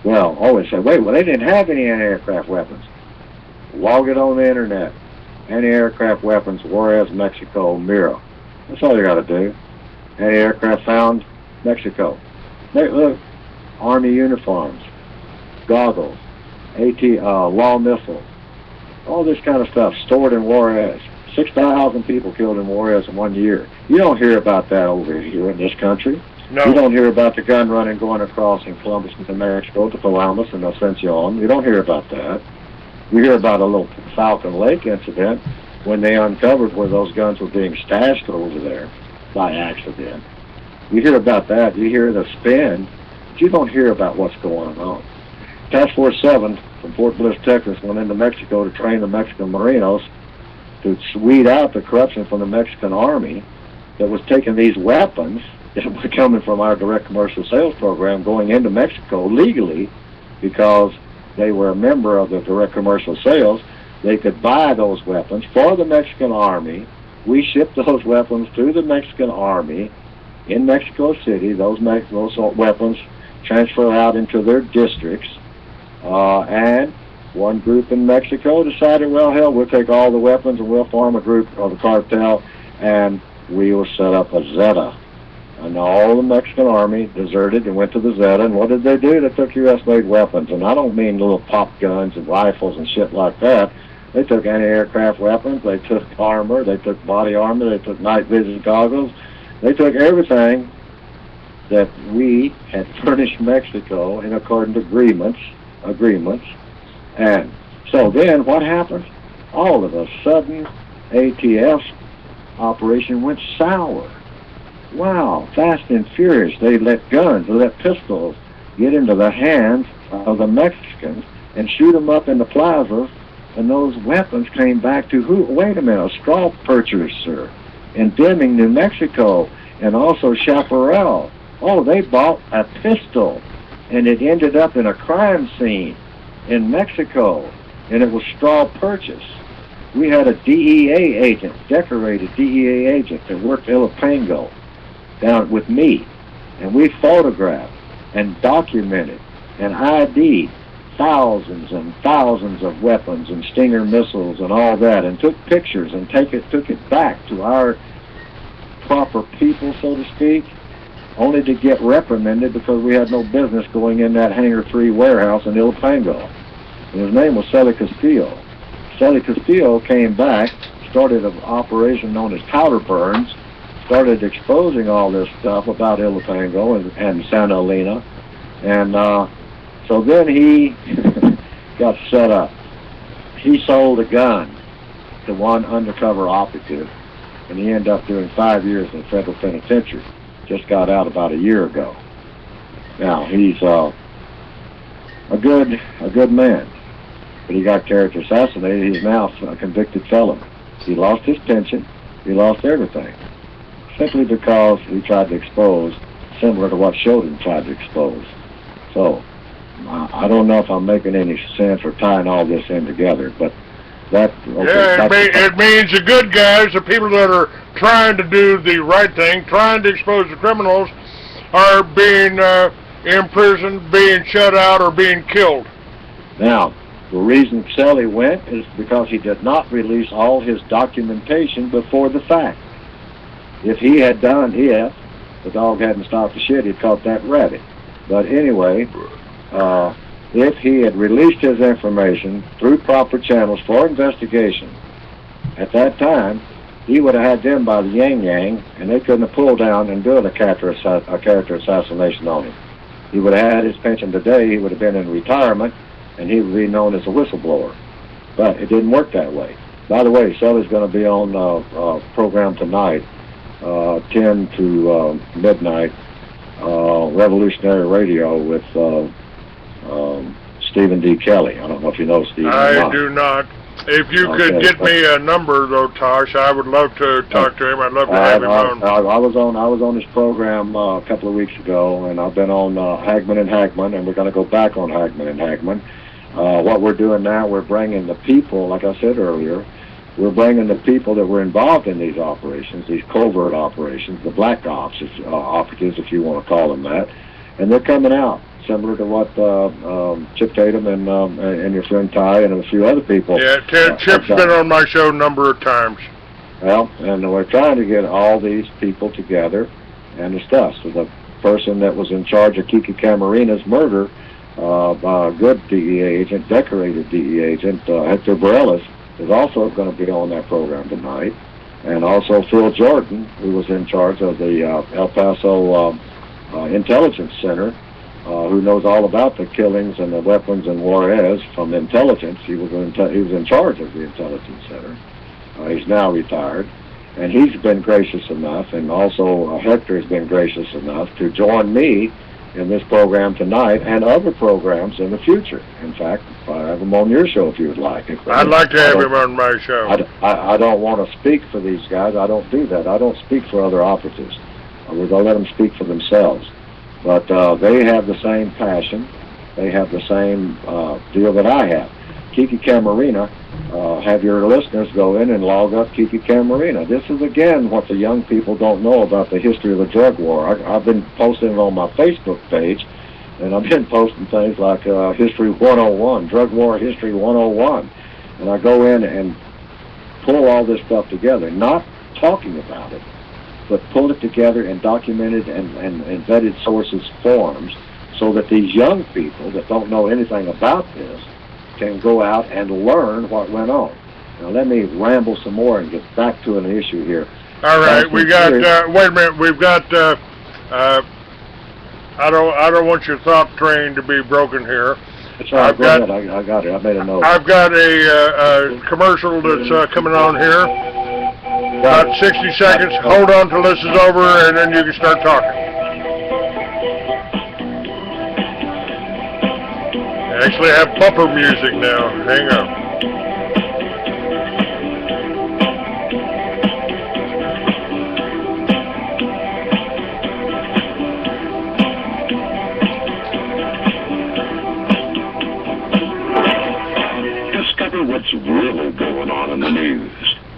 [SPEAKER 1] Well, always say, wait, well, they didn't have any anti-aircraft weapons. Log it on the internet. Anti-aircraft weapons, Juarez, Mexico, Mira. That's all you got to do. Anti-aircraft found, Mexico. Look, Army uniforms, goggles, law missiles, all this kind of stuff stored in Juarez. 6,000 people killed in Juarez in 1 year. You don't hear about that over here in this country.
[SPEAKER 2] No.
[SPEAKER 1] You don't hear about the gun running going across in Columbus into Mexico to Palamas and Ascension. You don't hear about that. You hear about a little Falcon Lake incident when they uncovered where those guns were being stashed over there by accident. You hear about that. You hear the spin, but you don't hear about what's going on. Task Force 7 from Fort Bliss, Texas, went into Mexico to train the Mexican Marinos to weed out the corruption from the Mexican Army that was taking these weapons that were coming from our direct commercial sales program going into Mexico legally because they were a member of the direct commercial sales. They could buy those weapons for the Mexican Army. We shipped those weapons to the Mexican Army in Mexico City. Those weapons transfer out into their districts. And one group in Mexico decided, well, hell, we'll take all the weapons and we'll form a group of the cartel and we will set up a Zeta. And all the Mexican Army deserted and went to the Zeta. And what did they do? They took U.S.-made weapons. And I don't mean little pop guns and rifles and shit like that. They took anti-aircraft weapons, they took armor, they took body armor, they took night vision goggles. They took everything that we had furnished Mexico in accordance to agreements. And so then what happened? all of a sudden, ATF's operation went sour. Wow, fast and furious. They let guns, they let pistols get into the hands of the Mexicans and shoot them up in the plazas, and those weapons came back to who? Wait a minute, a straw purchaser in Deming, New Mexico, and also Chaparral. Oh, they bought a pistol, and it ended up in a crime scene in Mexico, and it was straw purchase. We had a DEA agent, decorated DEA agent, that worked Ilopango down with me, and we photographed and documented and ID'd thousands and thousands of weapons and Stinger missiles and all that, and took pictures and took it back to our proper people, so to speak, only to get reprimanded because we had no business going in that Hangar 3 warehouse in Ilopango. And his name was Sully Castillo. Sully Castillo came back, started an operation known as Powder Burns, started exposing all this stuff about Ilopango and Santa Elena, and so then he got set up. He sold a gun to one undercover operative, and he ended up doing 5 years in federal penitentiary. Just got out about a year ago. Now he's a good man, but he got character assassinated. He's now a convicted felon. He lost his pension. He lost everything, simply because he tried to expose, similar to what Sheldon tried to expose. So I don't know if I'm making any sense or tying all this in together, but that... Okay,
[SPEAKER 2] it means the good guys, the people that are trying to do the right thing, trying to expose the criminals, are being imprisoned, being shut out, or being killed.
[SPEAKER 1] Now, the reason Sully went is because he did not release all his documentation before the fact. If he had done it, the dog hadn't stopped the shit, he'd caught that rabbit. But anyway, if he had released his information through proper channels for investigation, at that time, he would have had them by the yang-yang, and they couldn't have pulled down and done a character assassination on him. He would have had his pension today, he would have been in retirement, and he would be known as a whistleblower. But it didn't work that way. By the way, Sully's going to be on a program tonight, 10 to midnight, Revolutionary Radio with Stephen D. Kelly. I don't know if you know Stephen.
[SPEAKER 2] I do not. If you could get me a number, though, Tosh, I would love to talk to him. I'd love to have him on.
[SPEAKER 1] I was on his program a couple of weeks ago, and I've been on Hagman and Hagman, and we're going to go back on Hagman and Hagman. What we're doing now, we're bringing the people, like I said earlier, we're bringing the people that were involved in these operations, these covert operations, the black ops, operatives, if you want to call them that, and they're coming out, similar to what Chip Tatum and your friend Ty and a few other people.
[SPEAKER 2] Yeah, Chip's been on my show a number of times.
[SPEAKER 1] Well, and we're trying to get all these people together and discuss. So the person that was in charge of Kiki Camarina's murder, a good DEA agent, decorated DEA agent, Hector Bareilles, is also going to be on that program tonight. And also Phil Jordan, who was in charge of the El Paso Intelligence Center, who knows all about the killings and the weapons in Juarez from intelligence. He was in charge of the Intelligence Center. He's now retired. And he's been gracious enough, and also Hector has been gracious enough to join me in this program tonight and other programs in the future. In fact, I have him on your show if you would like.
[SPEAKER 2] I'd like to have him on my show.
[SPEAKER 1] I don't want to speak for these guys. I don't do that. I don't speak for other operatives. We're going to let them speak for themselves. But they have the same passion. They have the same deal that I have. Kiki Camarina, have your listeners go in and log up Kiki Camarina. This is, again, what the young people don't know about the history of the drug war. I've been posting it on my Facebook page, and I've been posting things like History 101, Drug War History 101. And I go in and pull all this stuff together, not talking about it, but pull it together and documented and vetted sources forms so that these young people that don't know anything about this can go out and learn what went on. Now let me ramble some more and get back to an issue here.
[SPEAKER 2] All right, we got, wait a minute, we've got, I don't want your thought train to be broken here.
[SPEAKER 1] Sorry,
[SPEAKER 2] I've
[SPEAKER 1] go
[SPEAKER 2] got,
[SPEAKER 1] ahead. I got it. I made a note.
[SPEAKER 2] I've got a commercial that's coming on here. About 60 seconds. Hold on till this is over, and then you can start talking. I actually have bumper music now. Hang on.
[SPEAKER 3] What's really going on in the news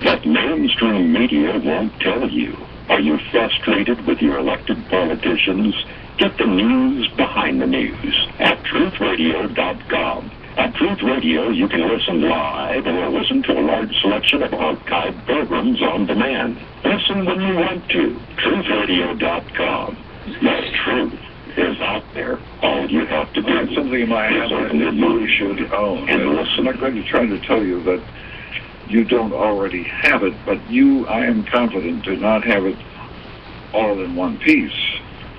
[SPEAKER 3] that mainstream media won't tell you. Are you frustrated with your elected politicians? Get the news behind the news at truthradio.com. At Truth Radio, you can listen live or listen to a large selection of archived programs on demand. Listen when you want to. Truthradio.com. The truth is out there. All you have to do
[SPEAKER 4] is something in my hand that you should own.
[SPEAKER 3] And listen.
[SPEAKER 4] I'm not going to try to tell you that you don't already have it, but I am confident to not have it all in one piece,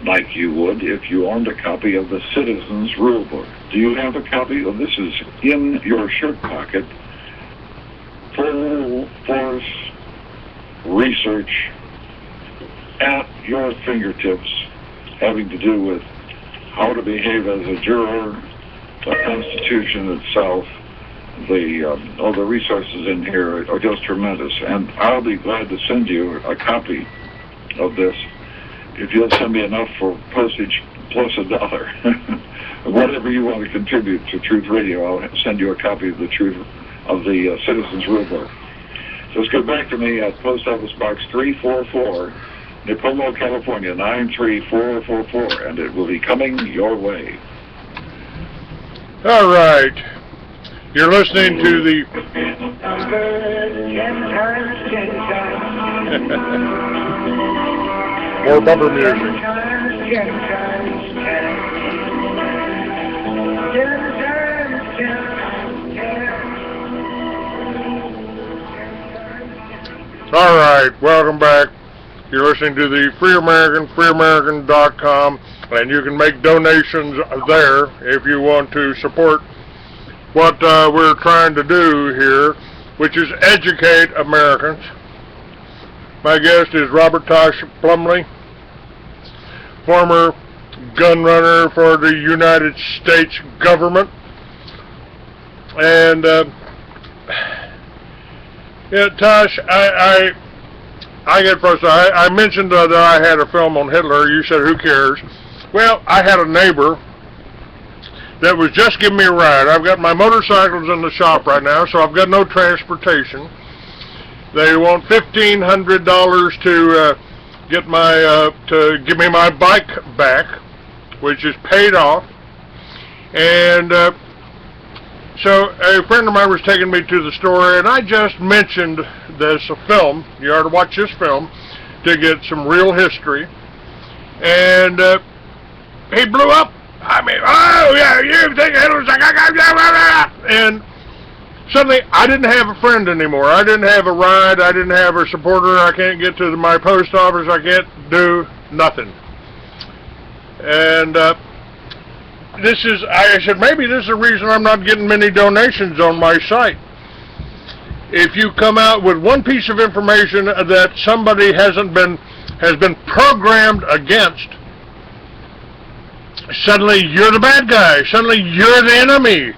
[SPEAKER 4] like you would if you owned a copy of the Citizens Rulebook. Do you have a copy? Well, this is in your shirt pocket. Full force research at your fingertips, having to do with how to behave as a juror, the Constitution itself. All the resources in here are just tremendous, and I'll be glad to send you a copy of this if you'll send me enough for postage plus $1. Whatever you want to contribute to Truth Radio, I'll send you a copy of the Citizens Rulebook. Just get back to me at Post Office Box 344, Nipomo, California 93444, and it will be coming your way.
[SPEAKER 2] All right. You're listening to the... More bumper music. All right, welcome back. You're listening to the Free American, freeamerican.com, and you can make donations there if you want to support what we're trying to do here, which is educate Americans. My guest is Robert Tosh Plumlee, former gun runner for the United States government. And, yeah, Tosh, I get frustrated. I mentioned that I had a film on Hitler. You said, who cares? Well, I had a neighbor that was just giving me a ride. I've got my motorcycles in the shop right now, so I've got no transportation. They want $1,500 to to give me my bike back, which is paid off. And so a friend of mine was taking me to the store, and I just mentioned this film. You ought to watch this film to get some real history. And he blew up. I mean, oh yeah, you think Hitler's like, and suddenly I didn't have a friend anymore. I didn't have a ride. I didn't have a supporter. I can't get to my post office. I can't do nothing. And I said, maybe this is the reason I'm not getting many donations on my site. If you come out with one piece of information that somebody has been programmed against, suddenly you're the bad guy. Suddenly you're the enemy.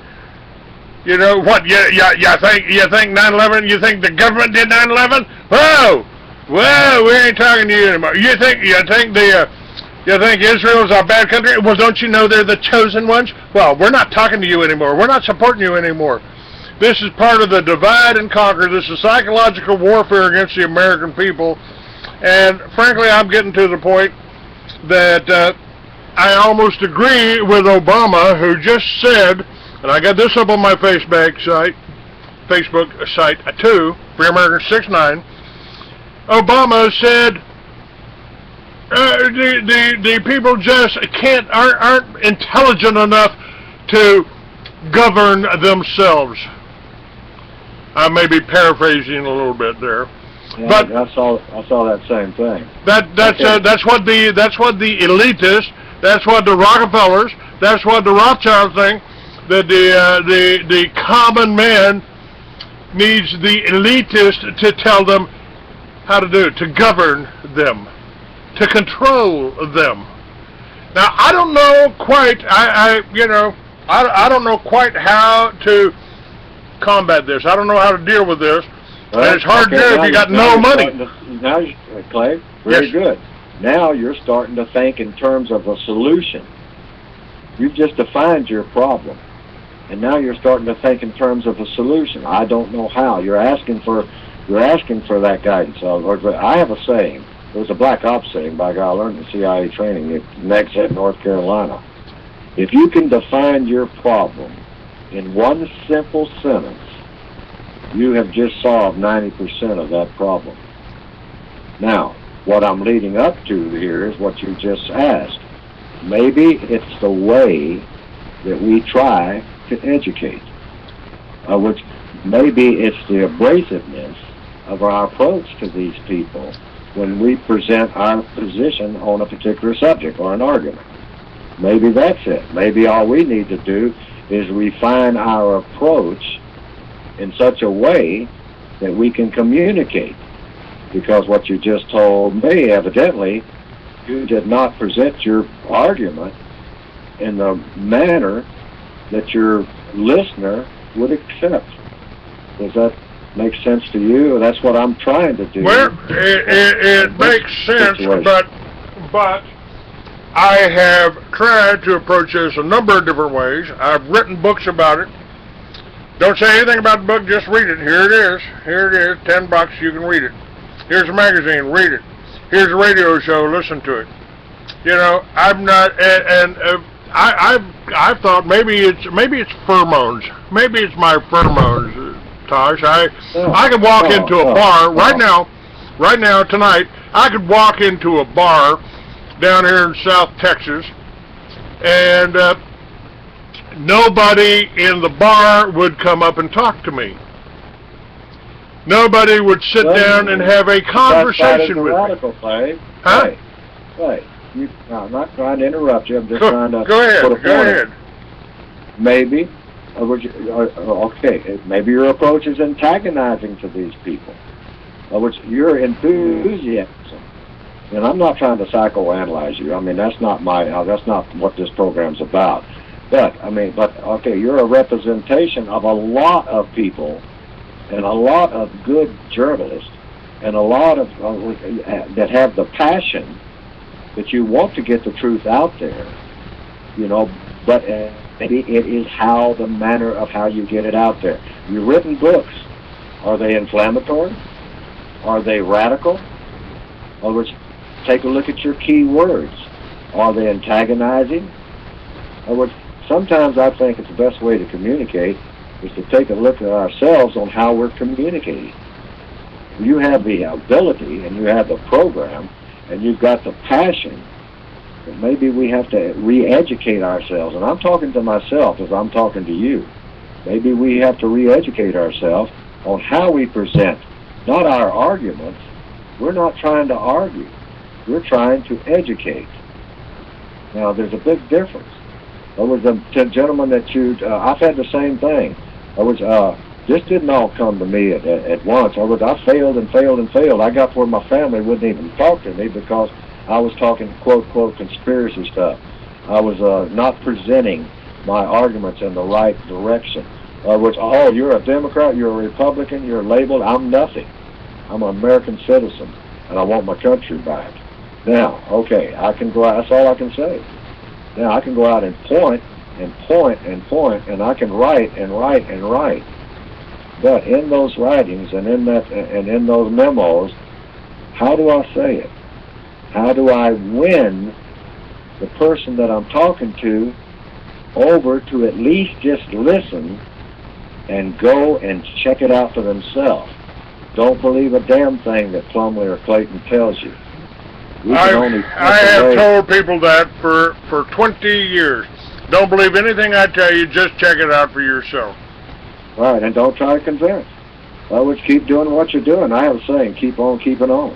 [SPEAKER 2] You know what? You think 9/11? You think the government did 9/11? Whoa, we ain't talking to you anymore. You think Israel's a bad country? Well, don't you know they're the chosen ones? Well, we're not talking to you anymore. We're not supporting you anymore. This is part of the divide and conquer. This is psychological warfare against the American people. And frankly, I'm getting to the point that I almost agree with Obama, who just said, and I got this up on my Facebook site too, Free American 69. Obama said the people just aren't intelligent enough to govern themselves. I may be paraphrasing a little bit there.
[SPEAKER 1] Yeah,
[SPEAKER 2] but
[SPEAKER 1] I saw that same thing.
[SPEAKER 2] That's what the elitists, that's what the Rockefellers, that's what the Rothschilds think. that the common man needs the elitist to tell them how to do it, to govern them, to control them. Now, I don't know quite, I don't know quite how to combat this. I don't know how to deal with this.
[SPEAKER 1] Well,
[SPEAKER 2] and it's hard to do if you got no money.
[SPEAKER 1] Clay, very
[SPEAKER 2] Yes.
[SPEAKER 1] good. Now you're starting to think in terms of a solution. You've just defined your problem, and now you're starting to think in terms of a solution. I don't know how. You're asking for that guidance. I have a saying. It was a black ops saying by a guy I learned in CIA training at NEXT, North Carolina. If you can define your problem in one simple sentence, you have just solved 90% of that problem. Now, what I'm leading up to here is what you just asked. Maybe it's the way that we try to educate, which maybe it's the abrasiveness of our approach to these people when we present our position on a particular subject or an argument. Maybe that's it. Maybe all we need to do is refine our approach in such a way that we can communicate. Because what you just told me, evidently, you did not present your argument in the manner that your listener would accept. Does that make sense to you? That's what I'm trying to do.
[SPEAKER 2] Well, it makes sense, but I have tried to approach this a number of different ways. I've written books about it. Don't say anything about the book, just read it. Here it is. Here it is. $10, you can read it. Here's a magazine, read it. Here's a radio show, listen to it. You know, I'm not, I've thought maybe it's pheromones. Maybe it's my pheromones, Tosh. I could walk into a bar right now tonight. I could walk into a bar down here in South Texas, and nobody in the bar would come up and talk to me. Nobody would sit down and have a conversation with me.
[SPEAKER 1] Huh? Hey, I'm not trying to interrupt you. I'm just trying to
[SPEAKER 2] go ahead.
[SPEAKER 1] put a point.
[SPEAKER 2] Go ahead.
[SPEAKER 1] Maybe, okay, maybe your approach is antagonizing to these people, which your enthusiasm. And I'm not trying to psychoanalyze you. I mean, that's not what this program's about. But okay, you're a representation of a lot of people, and a lot of good journalists, and a lot of that have the passion that you want to get the truth out there, you know. But maybe it is the manner of how you get it out there. Your written books, are they inflammatory? Are they radical? In other words, take a look at your key words. Are they antagonizing? In other words, sometimes I think it's the best way to communicate is to take a look at ourselves on how we're communicating. You have the ability and you have the program and you've got the passion, but maybe we have to re-educate ourselves. And I'm talking to myself as I'm talking to you. Maybe we have to re-educate ourselves on how we present, not our arguments. We're not trying to argue. We're trying to educate. Now, there's a big difference. There was a gentleman that I've had the same thing. This didn't all come to me at once. I failed and failed and failed. I got where my family wouldn't even talk to me because I was talking quote conspiracy stuff. I was not presenting my arguments in the right direction. You're a Democrat, you're a Republican, you're labeled. I'm nothing. I'm an American citizen, and I want my country back. Now, okay, I can go out. That's all I can say. Now I can go out and point and point and point, and I can write and write and write. But in those writings and in those memos, how do I say it? How do I win the person that I'm talking to over to at least just listen and go and check it out for themselves? Don't believe a damn thing that Plumlee or Clayton tells you.
[SPEAKER 2] I have told people that for 20 years. Don't believe anything I tell you, just check it out for yourself.
[SPEAKER 1] Right, and don't try to convince. I would keep doing what you're doing. I have a saying, keep on keeping on.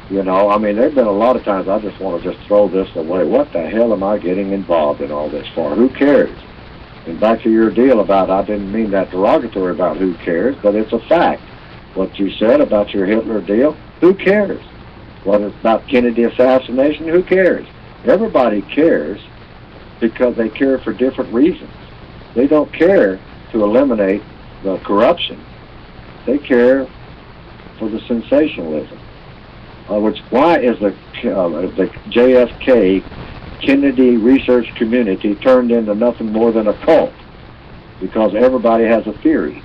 [SPEAKER 1] You know, I mean, there have been a lot of times I just want to just throw this away. What the hell am I getting involved in all this for? Who cares? And back to your deal about, I didn't mean that derogatory about who cares, but it's a fact. What you said about your Hitler deal, who cares? What about Kennedy assassination, who cares? Everybody cares because they care for different reasons. They don't care to eliminate the corruption. They care for the sensationalism. Which why is the JFK Kennedy research community turned into nothing more than a cult? Because everybody has a theory,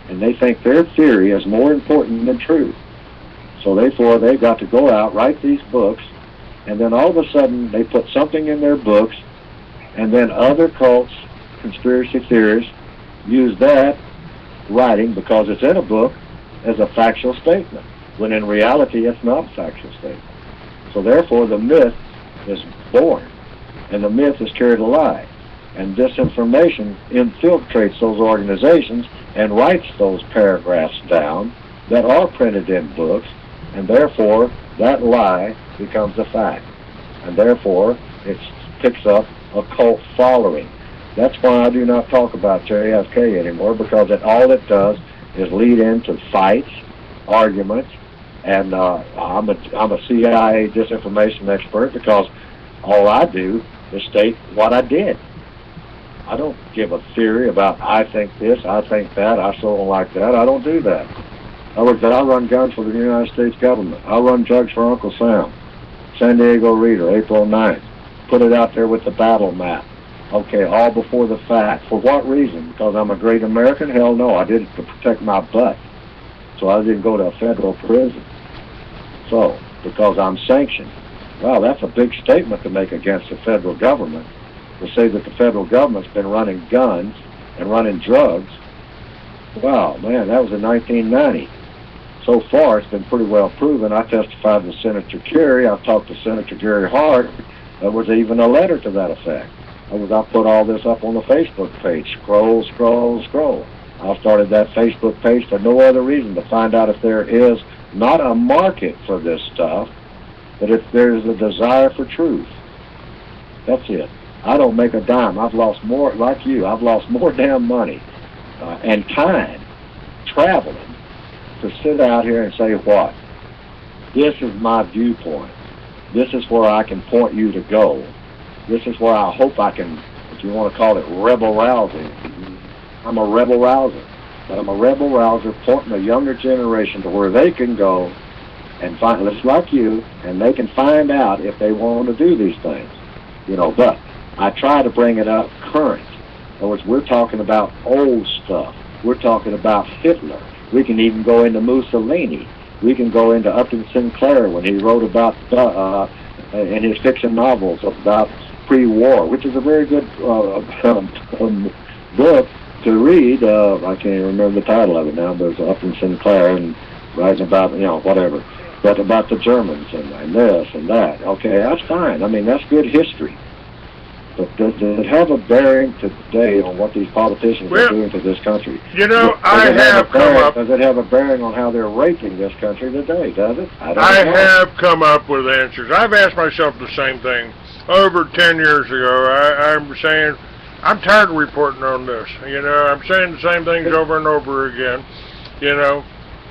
[SPEAKER 1] and they think their theory is more important than truth. So therefore, they've got to go out, write these books, and then all of a sudden they put something in their books, and then other cults, conspiracy theorists, use that writing, because it's in a book, as a factual statement, when in reality it's not a factual statement. So therefore the myth is born, and the myth is carried alive, and disinformation infiltrates those organizations and writes those paragraphs down that are printed in books, and therefore that lie becomes a fact, and therefore it picks up a cult following. That's why I do not talk about JFK anymore, because all it does is lead into fights, arguments, and I'm a CIA disinformation expert because all I do is state what I did. I don't give a theory about I think this, I think that, I so don't like that. I don't do that. In other words, I run guns for the United States government. I run drugs for Uncle Sam. San Diego Reader, April 9th. Put it out there with the battle map. Okay, all before the fact. For what reason? Because I'm a great American? Hell no, I did it to protect my butt. So I didn't go to a federal prison. So, because I'm sanctioned. Well, that's a big statement to make against the federal government, to say that the federal government's been running guns and running drugs. Wow, man, that was in 1990. So far, it's been pretty well proven. I testified with Senator Kerry. I talked to Senator Gary Hart. There was even a letter to that effect. I put all this up on the Facebook page. Scroll, scroll, scroll. I started that Facebook page for no other reason, to find out if there is not a market for this stuff, but if there's a desire for truth. That's it. I don't make a dime. I've lost more, like you, I've lost more damn money and time traveling to sit out here and say what? This is my viewpoint. This is where I can point you to go. This is where I hope I can, if you want to call it rebel rousing. I'm a rebel rouser. But I'm a rebel rouser pointing the younger generation to where they can go and find, just like you, and they can find out if they want to do these things. You know, but I try to bring it up current. In other words, we're talking about old stuff. We're talking about Hitler. We can even go into Mussolini. We can go into Upton Sinclair when he wrote about, in his fiction novels about pre-war, which is a very good book to read. I can't even remember the title of it now, but it's Upton Sinclair and writing about, whatever. But about the Germans and this and that. Okay, that's fine. I mean, that's good history. But does it have a bearing today on what these politicians are doing to this country?
[SPEAKER 2] I have come up...
[SPEAKER 1] Does it have a bearing on how they're raping this country today, does it?
[SPEAKER 2] I have come up with answers. I've asked myself the same thing over 10 years ago. I'm saying, I'm tired of reporting on this. I'm saying the same things over and over again.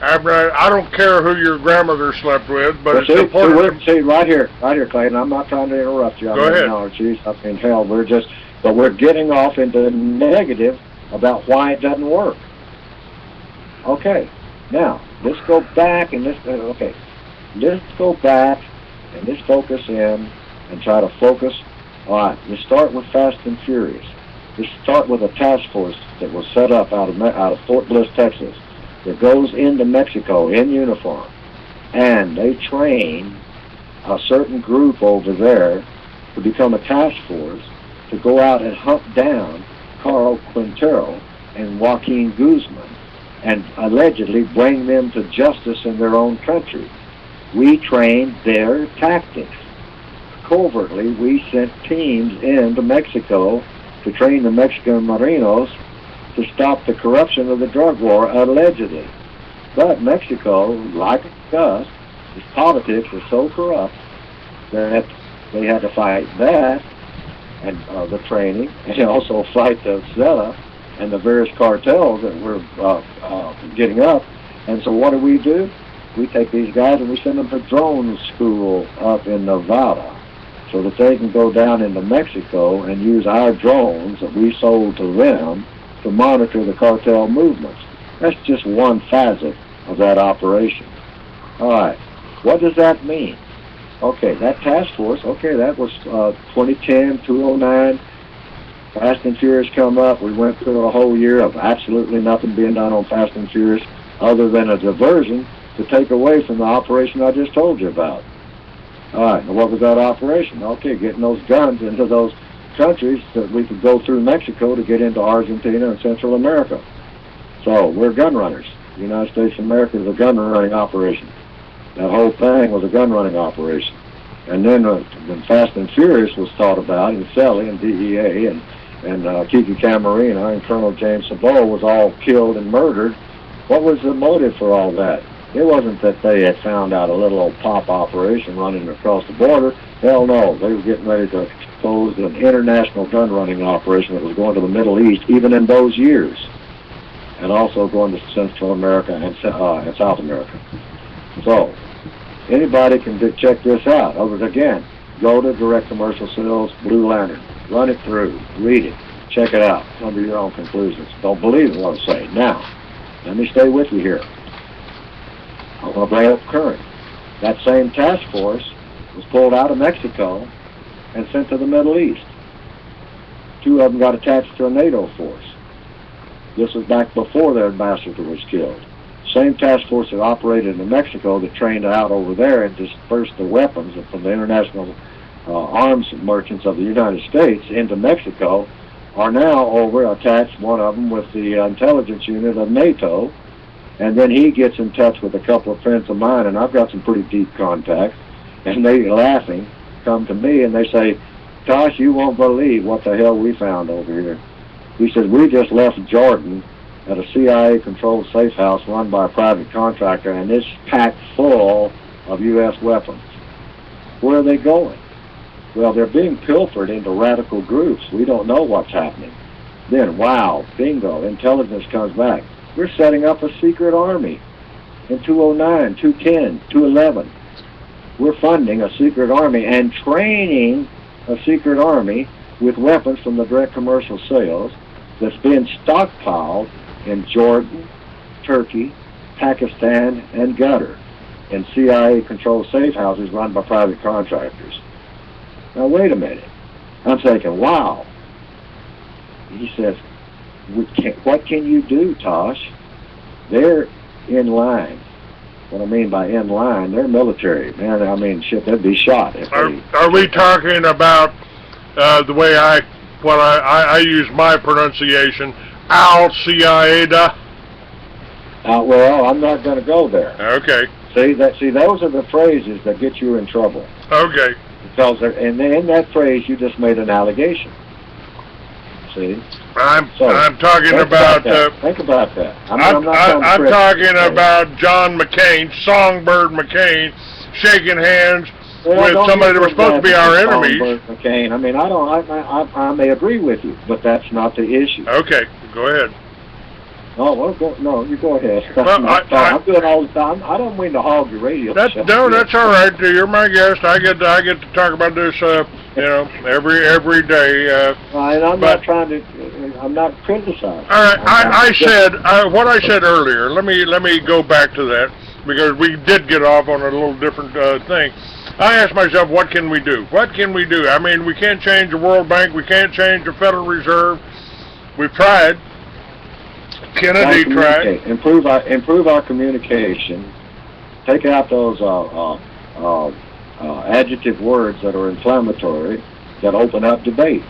[SPEAKER 2] I don't care who your grandmother slept with, but it's important.
[SPEAKER 1] See, right here, Clayton. I'm not trying to interrupt you.
[SPEAKER 2] Go ahead.
[SPEAKER 1] No, geez, I mean, hell, we're getting off into negative about why it doesn't work. Okay, now let's go back and let's go back and let's focus in and try to focus. All right, let's start with Fast and Furious. Let's start with a task force that was set up out of Fort Bliss, Texas, that goes into Mexico in uniform, and they train a certain group over there to become a task force to go out and hunt down Carl Quintero and Joaquin Guzman and allegedly bring them to justice in their own country. We trained their tactics. Covertly, we sent teams into Mexico to train the Mexican Marinos to stop the corruption of the drug war, allegedly. But Mexico, like us, its politics is so corrupt that they had to fight that and the training, and also fight the Zeta and the various cartels that we're getting up. And so what do? We take these guys and we send them to drone school up in Nevada so that they can go down into Mexico and use our drones that we sold to them to monitor the cartel movements. That's just one facet of that operation. All right, what does that mean? Okay, that task force, okay, that was 2010, 209, Fast and Furious come up. We went through a whole year of absolutely nothing being done on Fast and Furious other than a diversion to take away from the operation I just told you about. All right, now what was that operation? Okay, getting those guns into those countries that we could go through Mexico to get into Argentina and Central America. So we're gun runners. The United States of America is a gun running operation. That whole thing was a gun running operation. And then when Fast and Furious was thought about, and Selly and DEA and Kiki Camarena and Colonel James Sabot was all killed and murdered, what was the motive for all that? It wasn't that they had found out a little old pop operation running across the border. Hell no, they were getting ready to expose an international gun running operation that was going to the Middle East, even in those years, and also going to Central America and South America. So, anybody can check this out. Again, go to Direct Commercial Sales, Blue Lantern, run it through, read it, check it out, come to your own conclusions. Don't believe what I'm saying. Now, let me stay with you here. I want to bring up current. That same task force was pulled out of Mexico and sent to the Middle East. 2 of them got attached to a NATO force. This was back before their ambassador was killed. Same task force that operated in Mexico that trained out over there and dispersed the weapons from the international arms merchants of the United States into Mexico are now over attached, one of them with the intelligence unit of NATO, and then he gets in touch with a couple of friends of mine, and I've got some pretty deep contacts, and they, laughing, come to me and they say, Tosh, you won't believe what the hell we found over here. He says, we just left Jordan at a CIA-controlled safe house run by a private contractor, and it's packed full of U.S. weapons. Where are they going? Well, they're being pilfered into radical groups. We don't know what's happening. Then, wow, bingo, intelligence comes back. We're setting up a secret army in 209, 210, 211. We're funding a secret army and training a secret army with weapons from the direct commercial sales that's been stockpiled in Jordan, Turkey, Pakistan, and Qatar in CIA-controlled safe houses run by private contractors. Now, wait a minute. I'm thinking, wow. He says, what can you do, Tosh? They're in line. What I mean by in line, they're military. Man, I mean, shit, they'd be shot. If
[SPEAKER 2] are we talking about the way I use my pronunciation, Al-Qaeda?
[SPEAKER 1] Well, I'm not going to go there.
[SPEAKER 2] Okay.
[SPEAKER 1] See, those are the phrases that get you in trouble.
[SPEAKER 2] Okay.
[SPEAKER 1] Because and in that phrase, you just made an allegation. See?
[SPEAKER 2] I'm talking about.
[SPEAKER 1] Think about that.
[SPEAKER 2] I'm talking about John McCain, Songbird McCain, shaking hands with somebody that was supposed to be our enemies.
[SPEAKER 1] Songbird McCain. I mean, I may agree with you, but that's not the issue.
[SPEAKER 2] Okay, go ahead.
[SPEAKER 1] Oh, well, you go ahead.
[SPEAKER 2] Well,
[SPEAKER 1] I'm doing all the time. I don't mean to hog your radio.
[SPEAKER 2] No, that's all right. You're my guest. I get to talk about this, every day.
[SPEAKER 1] And I'm not trying to. I'm not criticizing.
[SPEAKER 2] All right. I said what I said earlier. Let me go back to that because we did get off on a little different thing. I asked myself, what can we do? What can we do? I mean, we can't change the World Bank. We can't change the Federal Reserve. We've tried. Kennedy tried.
[SPEAKER 1] Improve our communication. Take out those adjective words that are inflammatory, that open up debate.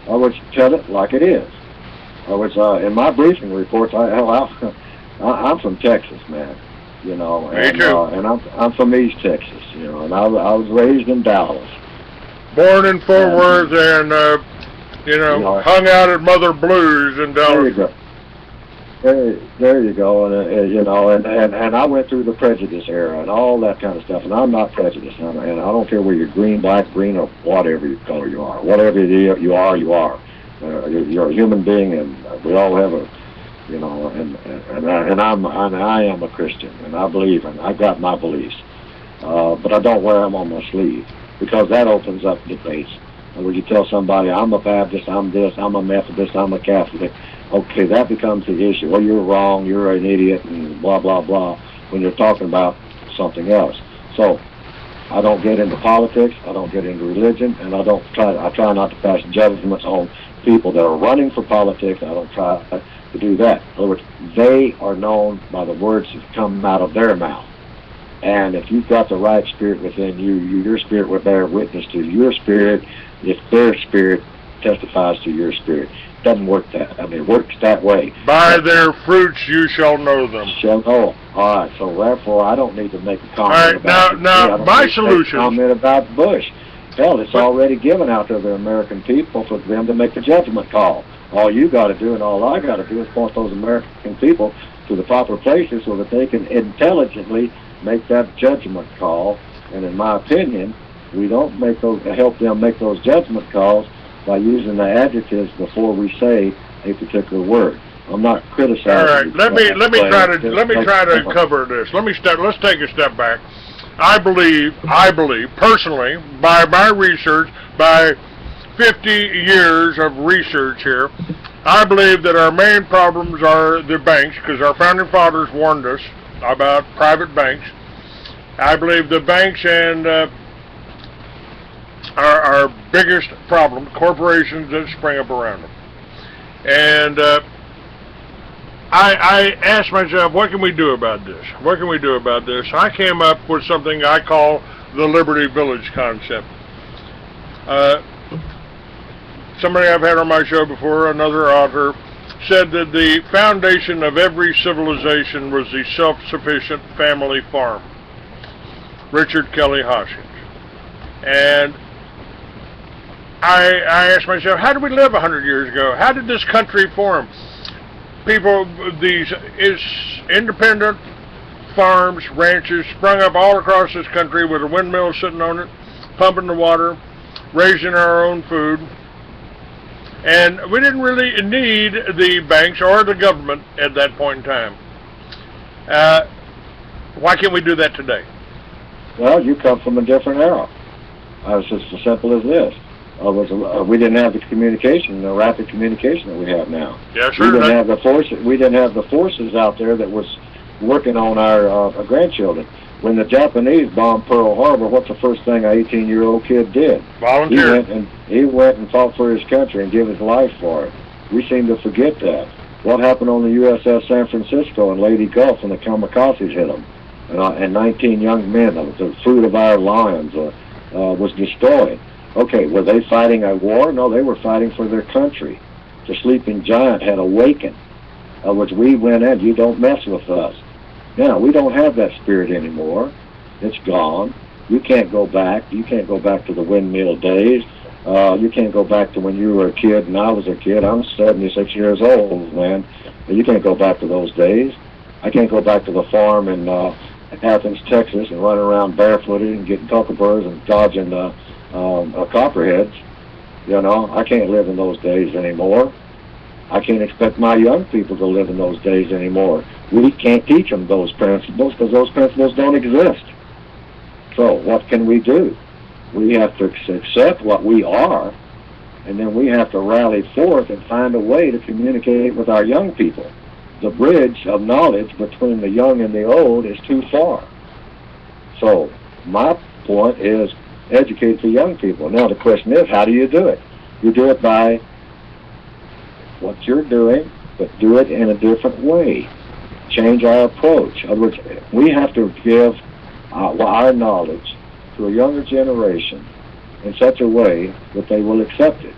[SPEAKER 1] I would tell it like it is. I was in my briefing reports. I'm from Texas, man. You know,
[SPEAKER 2] Me too.
[SPEAKER 1] And I'm from East Texas. You know, and I was raised in Dallas.
[SPEAKER 2] Born in Fort Worth, and hung out at Mother Blues in Dallas.
[SPEAKER 1] There you go. There you go, and I went through the prejudice era and all that kind of stuff, and I'm not prejudiced, and I don't care whether you're green, black, green, or whatever color you are. Whatever you are, you are. You're a human being, and we all have a, and I am a Christian, and I believe, and I got my beliefs, but I don't wear them on my sleeve because that opens up debates. And when you tell somebody, I'm a Baptist, I'm this, I'm a Methodist, I'm a Catholic. Okay, that becomes the issue. Well, you're wrong, you're an idiot, and blah, blah, blah, when you're talking about something else. So, I don't get into politics, I don't get into religion, and I try not to pass judgments on people that are running for politics. I don't try to do that. In other words, they are known by the words that come out of their mouth. And if you've got the right spirit within you, your spirit will bear witness to your spirit if their spirit testifies to your spirit. Doesn't work it works that way.
[SPEAKER 2] By their fruits you shall know them.
[SPEAKER 1] Shall know. All right, so therefore I don't need to make a comment
[SPEAKER 2] all right,
[SPEAKER 1] about
[SPEAKER 2] now my solution.
[SPEAKER 1] Comment about Bush. Hell, it's already given out to the American people for them to make the judgment call. All you got to do and all I got to do is point those American people to the proper places so that they can intelligently make that judgment call. And in my opinion, we don't help them make those judgment calls by using the adjectives before we say a particular word. I'm not criticizing.
[SPEAKER 2] All right, let me try to cover this. Let's take a step back. I believe personally, by my research, by 50 years of research here, I believe that our main problems are the banks, because our founding fathers warned us about private banks. I believe the banks and our biggest problem, corporations that spring up around them. And I asked myself, what can we do about this? What can we do about this? I came up with something I call the Liberty Village concept. Somebody I've had on my show before, another author, said that the foundation of every civilization was the self-sufficient family farm. Richard Kelly Hoskins. And I asked myself, how did we live 100 years ago? How did this country form? People, these independent farms, ranches sprung up all across this country with a windmill sitting on it, pumping the water, raising our own food. And we didn't really need the banks or the government at that point in time. Why can't we do that today?
[SPEAKER 1] Well, you come from a different era. It's just as simple as this. We didn't have the communication, the rapid communication that we have now.
[SPEAKER 2] Yeah, sure.
[SPEAKER 1] We didn't have the forces. We didn't have the forces out there that was working on our grandchildren. When the Japanese bombed Pearl Harbor, what's the first thing an 18-year-old kid did?
[SPEAKER 2] Volunteer.
[SPEAKER 1] He went and fought for his country and gave his life for it. We seem to forget that. What happened on the USS San Francisco and Lady Gulf when the kamikazes hit them? And 19 young men, the fruit of our lions, was destroyed. Okay, were they fighting a war? No, they were fighting for their country. The sleeping giant had awakened, which we went in. You don't mess with us. Now, we don't have that spirit anymore. It's gone. You can't go back. You can't go back to the windmill days. You can't go back to when you were a kid and I was a kid. I'm 76 years old, man. You can't go back to those days. I can't go back to the farm in Athens, Texas, and running around barefooted and getting kookaburras and dodging copperheads. I can't live in those days anymore. I can't expect my young people to live in those days anymore. We can't teach them those principles because those principles don't exist. So what can we do? We have to accept what we are, and then we have to rally forth and find a way to communicate with our young people. The bridge of knowledge between the young and the old is too far. So my point is educate the young people. Now the question is, how do you do it? You do it by what you're doing, but do it in a different way. Change our approach. In other words, we have to give our knowledge to a younger generation in such a way that they will accept it.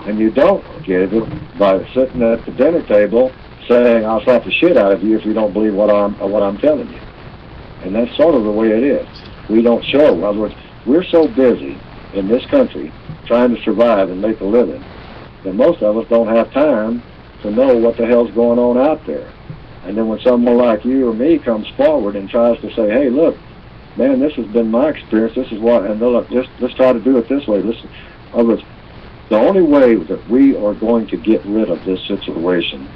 [SPEAKER 1] And you don't give it by sitting at the dinner table saying, I'll slap the shit out of you if you don't believe what I'm telling you. And that's sort of the way it is. We don't show. In other words, we're so busy in this country trying to survive and make a living that most of us don't have time to know what the hell's going on out there. And then when someone like you or me comes forward and tries to say, hey, look, man, this has been my experience, this is what, and look, let's try to do it this way. The only way that we are going to get rid of this situation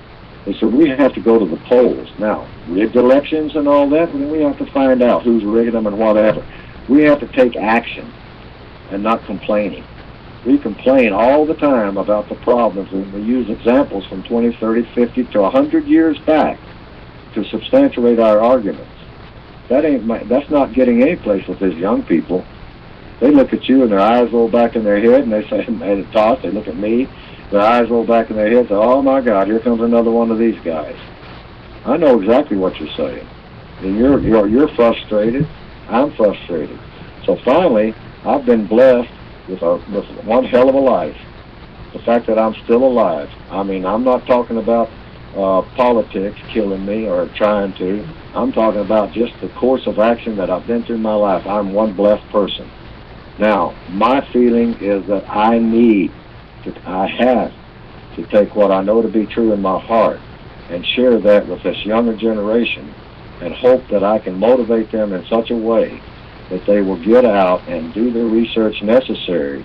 [SPEAKER 1] is that we have to go to the polls. Now, rigged elections and all that, then we have to find out who's rigging them and whatever. We have to take action and not complaining. We complain all the time about the problems, and we use examples from 20, 30, 50 to 100 years back to substantiate our arguments. That's not getting any place with these young people. They look at you and their eyes roll back in their head, and they say, and Tosh, they look at me, their eyes roll back in their head, and say, oh my God, here comes another one of these guys. I know exactly what you're saying. And you're frustrated. I'm frustrated. So finally, I've been blessed with one hell of a life. The fact that I'm still alive. I mean, I'm not talking about politics killing me or trying to. I'm talking about just the course of action that I've been through in my life. I'm one blessed person. Now, my feeling is that I have to take what I know to be true in my heart and share that with this younger generation and hope that I can motivate them in such a way that they will get out and do the research necessary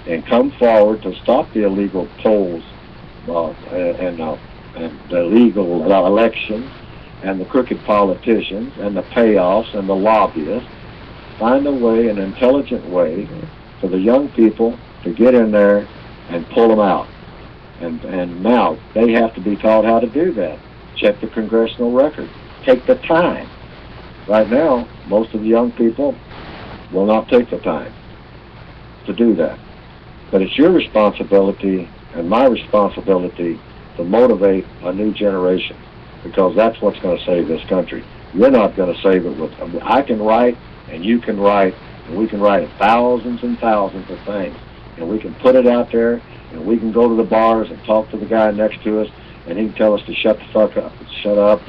[SPEAKER 1] and come forward to stop the illegal polls and the illegal elections and the crooked politicians and the payoffs and the lobbyists. Find a way, an intelligent way, for the young people to get in there and pull them out. And now they have to be taught how to do that. Check the congressional record. Take the time. Right now, most of the young people will not take the time to do that. But it's your responsibility and my responsibility to motivate a new generation, because that's what's going to save this country. You're not going to save it with... I can write, and you can write, and we can write thousands and thousands of things, and we can put it out there, and we can go to the bars and talk to the guy next to us, and he can tell us to shut the fuck up. Shut up.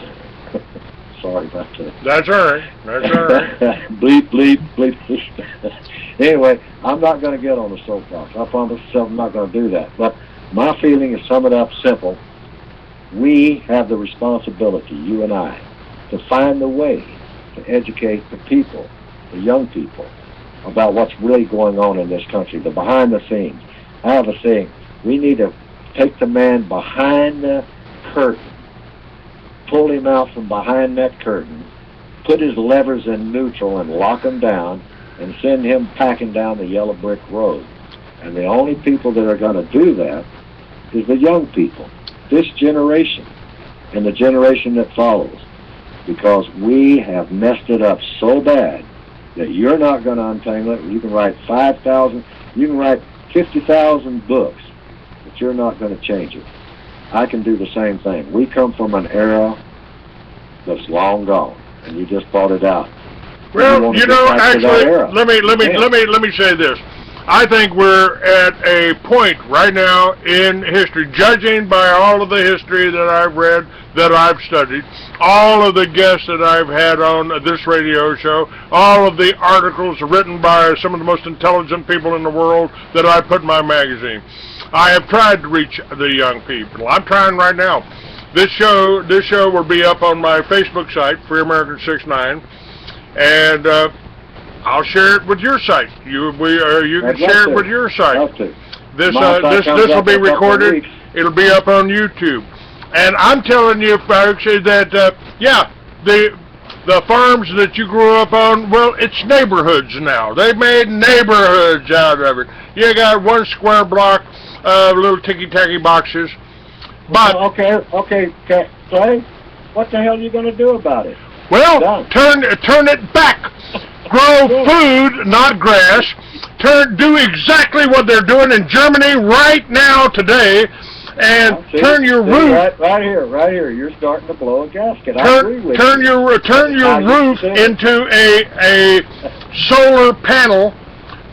[SPEAKER 1] Sorry about that.
[SPEAKER 2] That's all right. That's all right.
[SPEAKER 1] Bleep, bleep, bleep, bleep. Anyway, I'm not going to get on the soapbox. I promise myself I'm not going to do that. But my feeling is, sum it up simple. We have the responsibility, you and I, to find the way to educate the people, the young people, about what's really going on in this country, the behind the scenes. I have a saying, we need to take the man behind the curtain, pull him out from behind that curtain, put his levers in neutral and lock him down, and send him packing down the yellow brick road. And the only people that are going to do that is the young people, this generation, and the generation that follows. Because we have messed it up so bad that you're not going to untangle it. You can write 5,000, you can write 50,000 books, but you're not going to change it. I can do the same thing. We come from an era that's long gone, and you just brought it out.
[SPEAKER 2] Well, you know, actually, let me say this. I think we're at a point right now in history, judging by all of the history that I've read, that I've studied, all of the guests that I've had on this radio show, all of the articles written by some of the most intelligent people in the world that I put in my magazine. I have tried to reach the young people. I'm trying right now. This show will be up on my Facebook site, Free American 69, and I'll share it with your site. You can share it with your site. This will be recorded. It'll be up on YouTube. And I'm telling you, folks, that the farms that you grew up on, well, it's neighborhoods now. They've made neighborhoods out of it. You got one square block of little ticky-tacky boxes. But
[SPEAKER 1] okay, Clay, what the hell are you going to do about it?
[SPEAKER 2] Well, turn it back. Grow food, not grass. Do exactly what they're doing in Germany right now today, and turn your roof.
[SPEAKER 1] Right here. You're starting to blow a gasket. I agree with
[SPEAKER 2] turn
[SPEAKER 1] you.
[SPEAKER 2] your roof into a solar panel.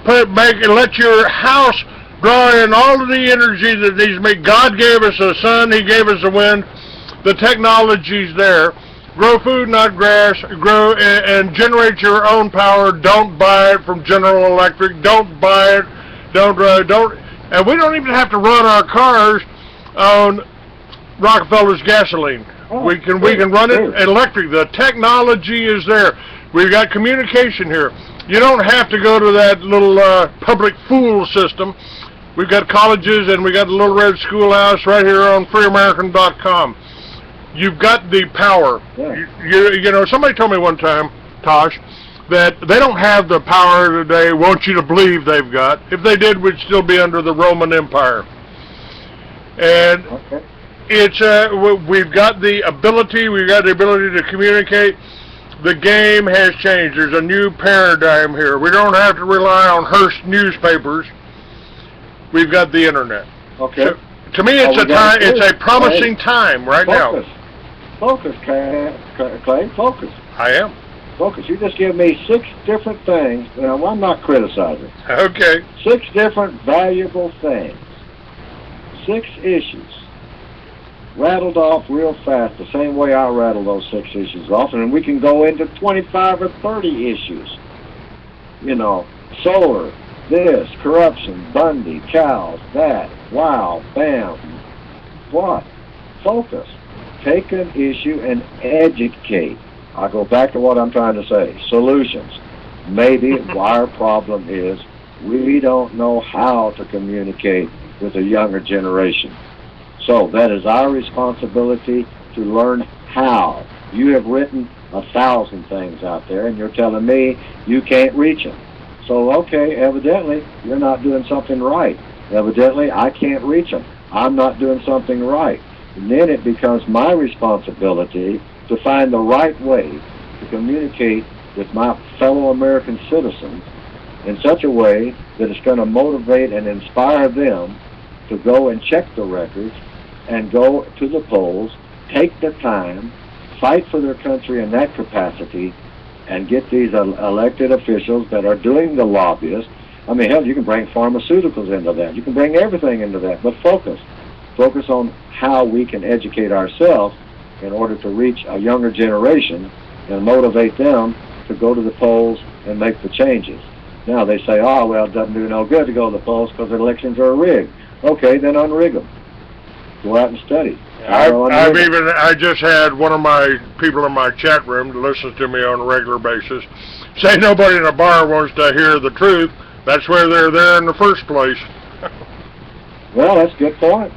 [SPEAKER 2] Let your house draw in all of the energy that these make. God gave us the sun. He gave us the wind. The technology's there. Grow food, not grass. Grow and generate your own power. Don't buy it from General Electric. Don't buy it. Don't. And we don't even have to run our cars on Rockefeller's gasoline. We can run it electric. The technology is there. We've got communication here. You don't have to go to that little public fool system. We've got colleges, and we got the Little Red Schoolhouse right here on freeamerican.com. You've got the power.
[SPEAKER 1] Yeah.
[SPEAKER 2] You know, somebody told me one time, Tosh, that they don't have the power that they want you to believe they've got. If they did, we'd still be under the Roman Empire. And it's we've got the ability to communicate. The game has changed. There's a new paradigm here. We don't have to rely on Hearst newspapers. We've got the internet.
[SPEAKER 1] Okay.
[SPEAKER 2] So, to me, it's a promising time right now.
[SPEAKER 1] Focus, Clay. Focus.
[SPEAKER 2] I am.
[SPEAKER 1] Focus. You just give me 6 different things. Now, I'm not criticizing.
[SPEAKER 2] Okay.
[SPEAKER 1] 6 different valuable things. 6 issues. Rattled off real fast, the same way I rattle those 6 issues off, and we can go into 25 or 30 issues. You know, solar, this, corruption, Bundy, cows, that, wow, bam. What? Focus. Take an issue and educate. I go back to what I'm trying to say. Solutions. Maybe our problem is we don't know how to communicate with a younger generation. So that is our responsibility to learn how. You have written 1,000 things out there, and you're telling me you can't reach them. So, okay, evidently, you're not doing something right. Evidently, I can't reach them. I'm not doing something right. And then it becomes my responsibility to find the right way to communicate with my fellow American citizens in such a way that it's going to motivate and inspire them to go and check the records and go to the polls, take the time, fight for their country in that capacity, and get these elected officials that are doing the lobbyists. I mean, hell, you can bring pharmaceuticals into that. You can bring everything into that, but focus. Focus on how we can educate ourselves in order to reach a younger generation and motivate them to go to the polls and make the changes. Now, they say, oh, well, it doesn't do no good to go to the polls because the elections are rigged. Okay, then unrig them. Go out and study.
[SPEAKER 2] I just had one of my people in my chat room that listens to me on a regular basis say nobody in a bar wants to hear the truth. That's where they're there in the first place.
[SPEAKER 1] Well, that's a good point.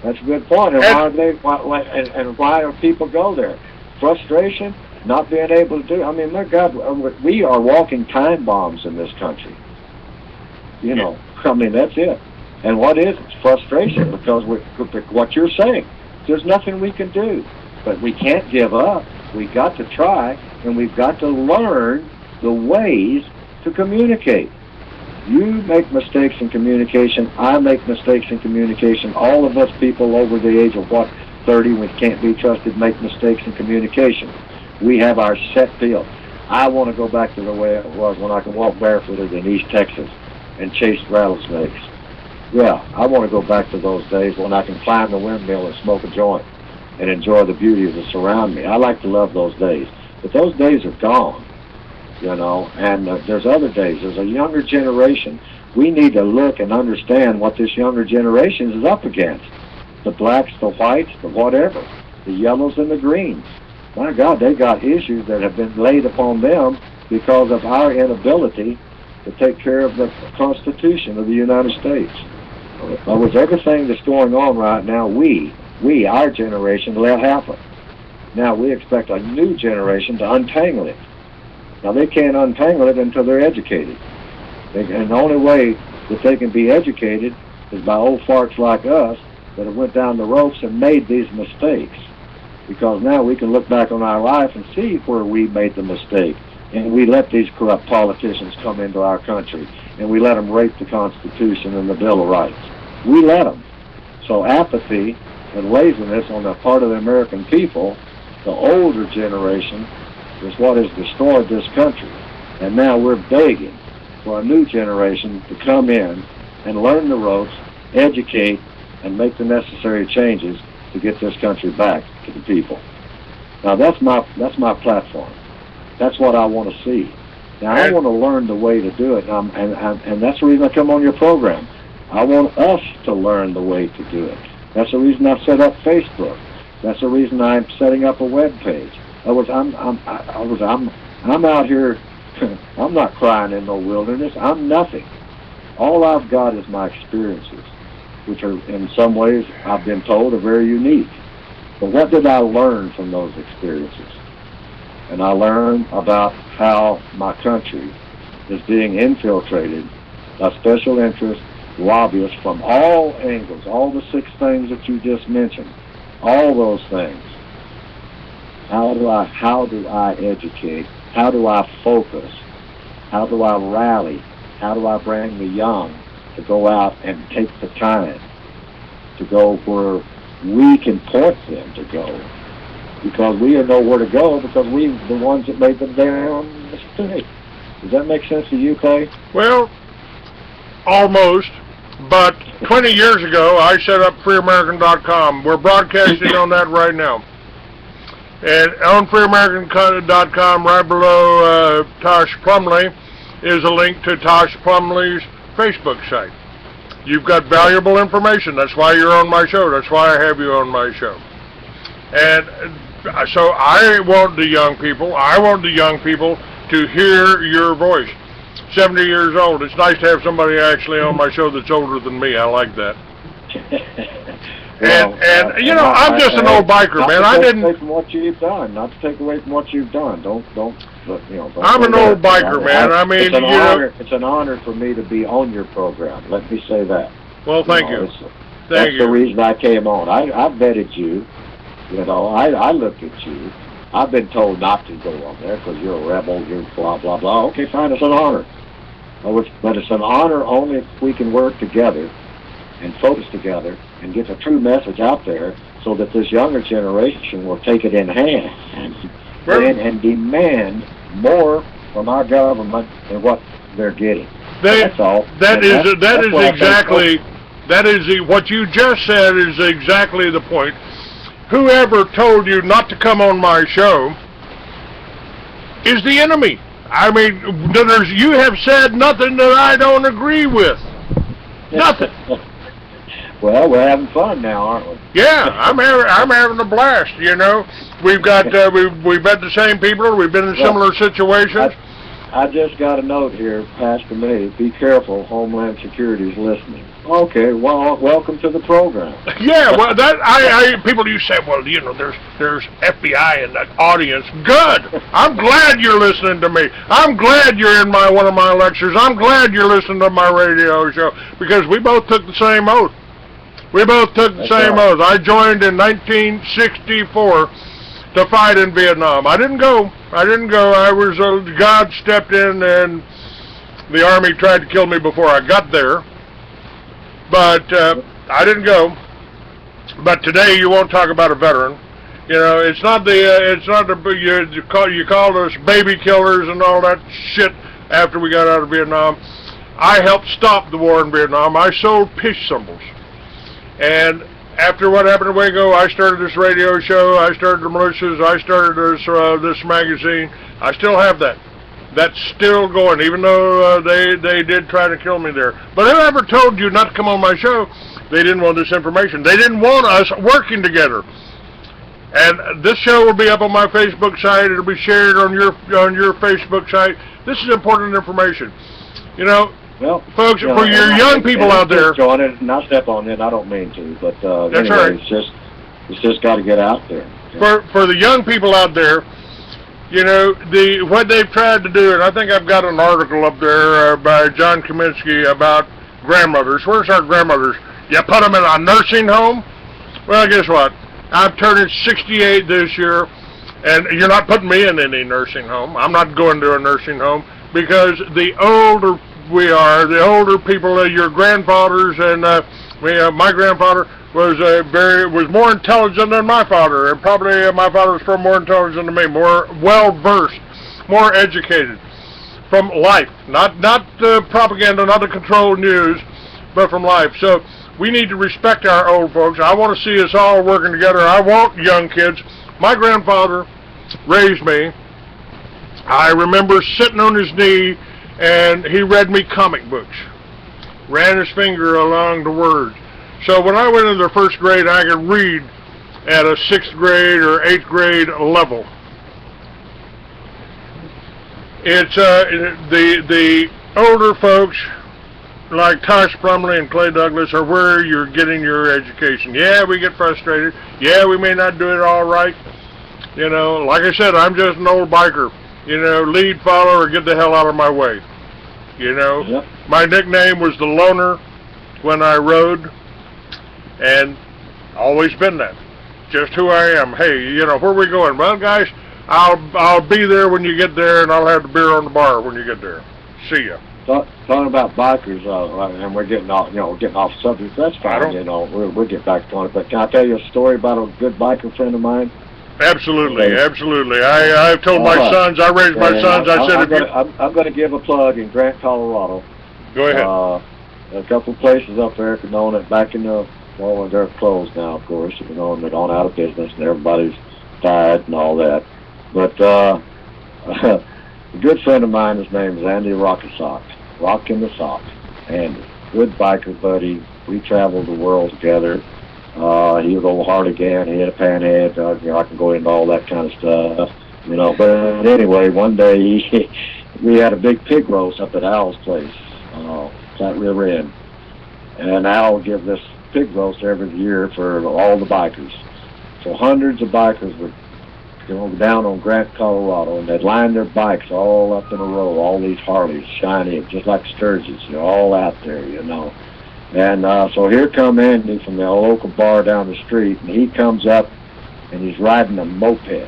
[SPEAKER 1] That's a good point. And why do people go there? Frustration, not being able to do. I mean, my God, we are walking time bombs in this country. You know, I mean, that's it. And what is it? It's frustration because what you're saying. There's nothing we can do. But we can't give up. We've got to try, and we've got to learn the ways to communicate. You make mistakes in communication. I make mistakes in communication. All of us people over the age of, 30, we can't be trusted, make mistakes in communication. We have our set deal. I want to go back to the way it was when I could walk barefooted in East Texas and chase rattlesnakes. Yeah, I want to go back to those days when I can climb the windmill and smoke a joint and enjoy the beauty that surround me. I like to love those days. But those days are gone, you know, and there's other days. There's a younger generation. We need to look and understand what this younger generation is up against. The blacks, the whites, the whatever, the yellows and the greens. My God, they got issues that have been laid upon them because of our inability to take care of the Constitution of the United States. In other words, everything that's going on right now, our generation, let happen. Now we expect a new generation to untangle it. Now they can't untangle it until they're educated. And the only way that they can be educated is by old farts like us that have went down the ropes and made these mistakes. Because now we can look back on our life and see where we made the mistake. And we let these corrupt politicians come into our country. And we let them rape the Constitution and the Bill of Rights. We let them. So apathy and laziness on the part of the American people, the older generation, is what has destroyed this country. And now we're begging for a new generation to come in and learn the ropes, educate, and make the necessary changes to get this country back to the people. Now that's my platform. That's what I want to see. Now I want to learn the way to do it, and that's the reason I come on your program. I want us to learn the way to do it. That's the reason I set up Facebook. That's the reason I'm setting up a web page. I'm out here. I'm not crying in no wilderness. I'm nothing. All I've got is my experiences, which are, in some ways, I've been told, are very unique. But what did I learn from those experiences? And I learned about how my country is being infiltrated by special interest lobbyists from all angles, all the 6 things that you just mentioned, all those things. How do I educate? How do I focus? How do I rally? How do I bring the young to go out and take the time to go where we can point them to go? Because we know where to go because we're the ones that made the damn mistake. Does that make sense to you, Clay?
[SPEAKER 2] Well, almost. But 20 years ago, I set up freeamerican.com. We're broadcasting on that right now. And on freeamerican.com, right below Tosh Plumlee, is a link to Tosh Plumlee's Facebook site. You've got valuable information. That's why you're on my show. That's why I have you on my show. And so I want the young people to hear your voice. 70 years old. It's nice to have somebody actually on my show that's older than me. I like that.
[SPEAKER 1] Well,
[SPEAKER 2] and you know, I'm just an old biker, man. I didn't.
[SPEAKER 1] Not to take away from what you've done. Not to take away from what you've done. Don't.
[SPEAKER 2] I'm an old biker, man. I mean,
[SPEAKER 1] it's an honor for me to be on your program. Let me say that.
[SPEAKER 2] Well, thank you.
[SPEAKER 1] That's the reason I came on. I vetted you. You know, I looked at you. I've been told not to go on there because you're a rebel. You're blah blah blah. Okay, fine. It's an honor. But it's an honor only if we can work together and focus together and get the true message out there so that this younger generation will take it in hand and demand more from our government than what they're getting. That's all.
[SPEAKER 2] What you just said is exactly the point. Whoever told you not to come on my show is the enemy. I mean, you have said nothing that I don't agree with. Nothing.
[SPEAKER 1] Well, we're having fun now, aren't we?
[SPEAKER 2] Yeah, I'm having a blast. You know, we've got we've met the same people. We've been in similar situations.
[SPEAKER 1] I just got a note here, passed to me. Be careful, Homeland Security's listening. Okay, well, welcome to the program.
[SPEAKER 2] Yeah, well, people you say, well, you know, there's FBI in that audience. Good. I'm glad you're listening to me. I'm glad you're in one of my lectures. I'm glad you're listening to my radio show because we both took the same oath. That's same oath. I joined in 1964 to fight in Vietnam. I didn't go. God stepped in and the Army tried to kill me before I got there. But I didn't go. But today you won't talk about a veteran. You know, you called us baby killers and all that shit after we got out of Vietnam. I helped stop the war in Vietnam. I sold pitch symbols. And after what happened in Waco, I started this radio show. I started the militias. I started this magazine. I still have that. That's still going, even though they did try to kill me there. But whoever told you not to come on my show, they didn't want this information. They didn't want us working together. And this show will be up on my Facebook site. It'll be shared on your Facebook site. This is important information. You know,
[SPEAKER 1] well,
[SPEAKER 2] folks, for your young people out there.
[SPEAKER 1] Join it, and I'll step on it. I don't mean to, but
[SPEAKER 2] that's
[SPEAKER 1] anyway,
[SPEAKER 2] right.
[SPEAKER 1] It's just got to get out there.
[SPEAKER 2] For the young people out there, you know, what they've tried to do, and I think I've got an article up there by John Kaminsky about grandmothers. Where's our grandmothers? You put them in a nursing home? Well, guess what? I'm turning 68 this year, and you're not putting me in any nursing home. I'm not going to a nursing home because the older we are, the older people, your grandfathers, and my grandfather was more intelligent than my father, and probably my father was far more intelligent than me, more well-versed, more educated from life, not the propaganda, not the controlled news, but from life. So we need to respect our old folks. I want to see us all working together. I want young kids. My grandfather raised me. I remember sitting on his knee, and he read me comic books, ran his finger along the words. So when I went into the first grade, I could read at a 6th grade or 8th grade level. It's the older folks like Tosh Plumlee and Clay Douglas are where you're getting your education. Yeah, we get frustrated. Yeah, we may not do it all right. You know, like I said, I'm just an old biker. You know, lead, follow, or get the hell out of my way. You know,
[SPEAKER 1] Yep.
[SPEAKER 2] My nickname was the Loner when I rode, and always been that. Just who I am. Hey, you know, where we going? Well, guys, I'll be there when you get there, and I'll have the beer on the bar when you get there. See ya.
[SPEAKER 1] Talking about bikers, and we're getting off, getting off subject. That's fine, we'll get back to it. But can I tell you a story about a good biker friend of mine?
[SPEAKER 2] Absolutely,
[SPEAKER 1] Okay.
[SPEAKER 2] absolutely. I've told my sons, I raised my sons, I said,
[SPEAKER 1] I'm going to give a plug in Grant, Colorado.
[SPEAKER 2] Go ahead.
[SPEAKER 1] A couple of places up there, known it back in the, well, they're closed now, of course, and they're gone out of business, and everybody's died and all that. But a good friend of mine, his name is Andy Rocket Socks, Rock in the Socks. Andy, good biker buddy. We traveled the world together. He was old hard again. He had a panhead. I can go into all that kind of stuff, But anyway, one day we had a big pig roast up at Al's place, Flat River Inn, and Al would give this pig roast every year for all the bikers. So hundreds of bikers would go down on Grant, Colorado, and they'd line their bikes all up in a row. All these Harleys, shiny, just like Sturgis, all out there, And so here come Andy from the local bar down the street, and he comes up, and he's riding a moped.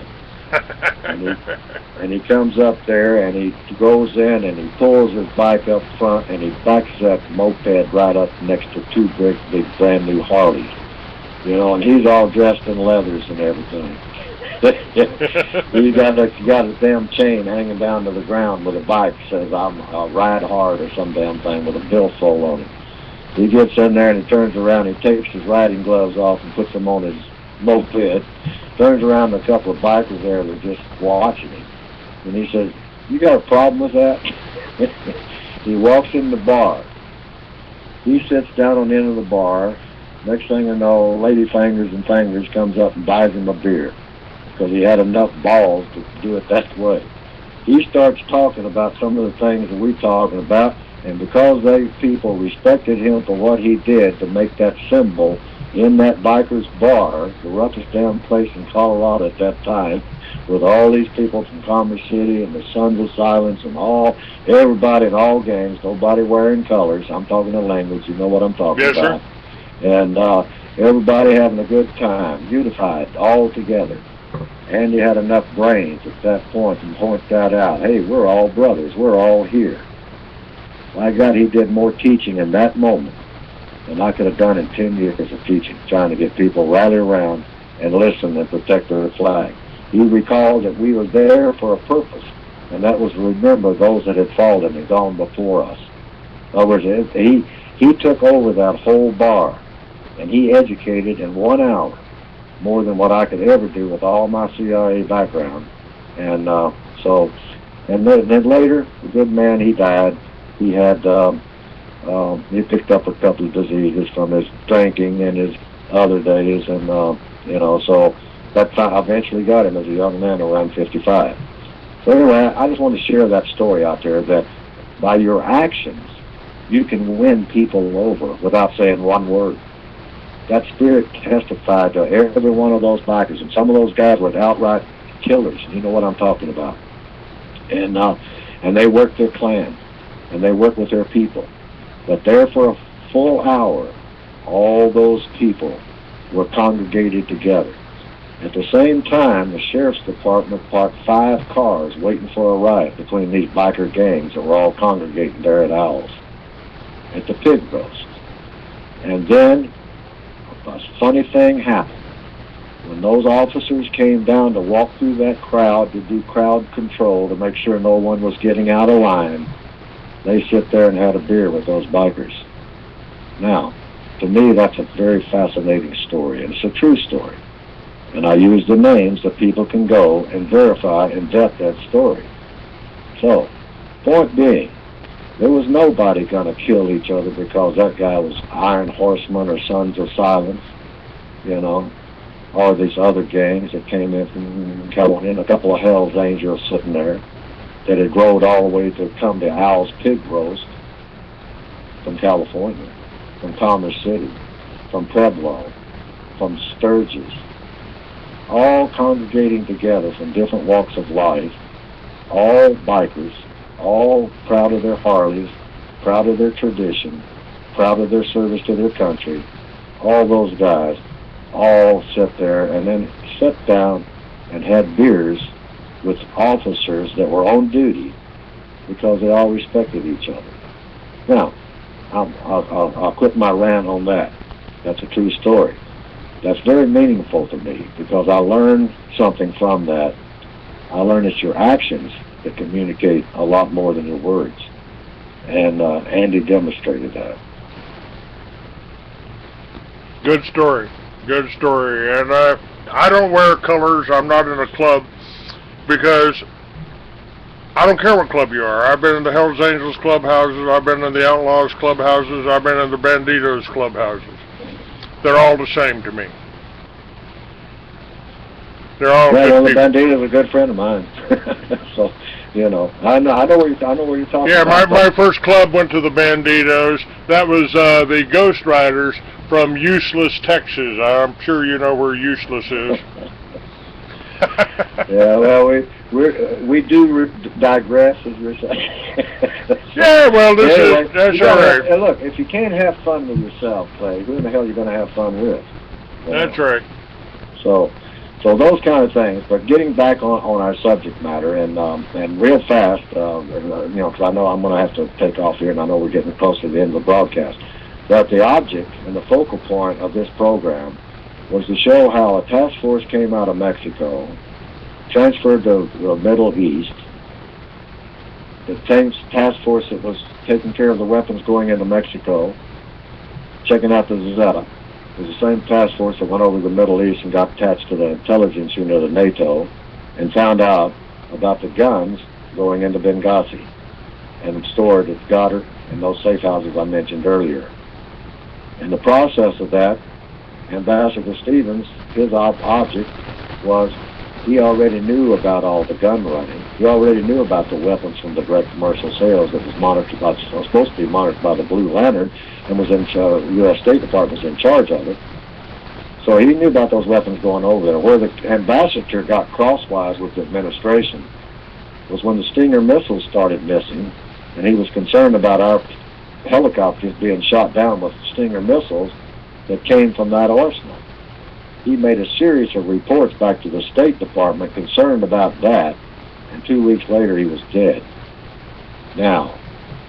[SPEAKER 1] and he comes up there, and he goes in, and he pulls his bike up front, and he backs that moped right up next to two big brand new Harleys. And he's all dressed in leathers and everything. He got a damn chain hanging down to the ground with a bike that says, I'll ride hard, or some damn thing with a billfold on it. He gets in there and he turns around, he takes his riding gloves off and puts them on his moped, turns around, and a couple of bikers there were just watching him. And he says, you got a problem with that? He walks in the bar. He sits down on the end of the bar. Next thing I know, Lady Fingers and Fingers comes up and buys him a beer because he had enough balls to do it that way. He starts talking about some of the things that we're talking about, and because they people respected him for what he did to make that symbol in that biker's bar, the roughest damn place in Colorado at that time, with all these people from Commerce City and the Sons of Silence and everybody in all gangs, nobody wearing colors. I'm talking the language, you know what I'm talking about.
[SPEAKER 2] Sir.
[SPEAKER 1] And everybody having a good time, unified, all together. And he had enough brains at that point to point that out. Hey, we're all brothers. We're all here. My God, he did more teaching in that moment than I could have done in 10 years of teaching, trying to get people rally around and listen and protect their flag. He recalled that we were there for a purpose, and that was to remember those that had fallen and gone before us. In other words, he took over that whole bar, and he educated in 1 hour more than what I could ever do with all my CIA background. And then later, the good man, he died. He had he picked up a couple of diseases from his drinking in his other days, and so that eventually got him as a young man around 55. So anyway, I just want to share that story out there, that by your actions you can win people over without saying one word. That spirit testified to every one of those bikers, and some of those guys were outright killers. You know what I'm talking about. And they worked their clan, and they worked with their people. But there for a full hour, all those people were congregated together. At the same time, the sheriff's department parked 5 cars waiting for a riot between these biker gangs that were all congregating there at Owl's, at the pig roast. And then a funny thing happened. When those officers came down to walk through that crowd to do crowd control to make sure no one was getting out of line, they sit there and had a beer with those bikers. Now, to me, that's a very fascinating story, and it's a true story. And I use the names that people can go and verify and vet that story. So, point being, there was nobody going to kill each other because that guy was Iron Horseman or Sons of Silence, are these other gangs that came in from California, and a couple of Hell's Angels sitting there that had rode all the way to come to Al's Pig Roast from California, from Commerce City, from Pueblo, from Sturgis, all congregating together from different walks of life, all bikers, all proud of their Harleys, proud of their tradition, proud of their service to their country. All those guys all sat there and then sat down and had beers with officers that were on duty because they all respected each other. Now, I'll quit my rant on that. That's a true story. That's very meaningful to me because I learned something from that. I learned it's your actions that communicate a lot more than your words. And Andy demonstrated that.
[SPEAKER 2] Good story. Good story. And I don't wear colors. I'm not in a club because I don't care what club you are. I've been in the Hells Angels clubhouses. I've been in the Outlaws clubhouses. I've been in the Banditos clubhouses. They're all the same to me. They're all
[SPEAKER 1] well,
[SPEAKER 2] good
[SPEAKER 1] the Bandito's a good friend of mine. So, you know, I know where you're talking
[SPEAKER 2] yeah,
[SPEAKER 1] about.
[SPEAKER 2] my first club went to the Banditos. That was the Ghost Riders from Useless, Texas. I'm sure you know where Useless is.
[SPEAKER 1] Yeah, well, we do digress, as you're saying.
[SPEAKER 2] Yeah, well, that's all right.
[SPEAKER 1] And look, if you can't have fun with yourself, Clay, who in the hell are you going to have fun with?
[SPEAKER 2] That's right.
[SPEAKER 1] So those kind of things. But getting back on our subject matter, and real fast, you know, because I know I'm going to have to take off here, and I know we're getting close to the end of the broadcast. But the object and the focal point of this program was to show how a task force came out of Mexico, transferred to the Middle East. The same task force that was taking care of the weapons going into Mexico, checking out the Zeta. It was the same task force that went over to the Middle East and got attached to the intelligence unit of NATO and found out about the guns going into Benghazi and stored at Qatar and those safe houses I mentioned earlier. In the process of that, Ambassador Stevens, his object was he already knew about all the gun running. He already knew about the weapons from the direct commercial sales that was monitored by, supposed to be monitored by the Blue Lantern, and was in U.S. State Department was in charge of it. So he knew about those weapons going over there. Where the ambassador got crosswise with the administration was when the Stinger missiles started missing, and he was concerned about our helicopters being shot down with Stinger missiles that came from that arsenal. He made a series of reports back to the State Department concerned about that, and 2 weeks later he was dead. Now,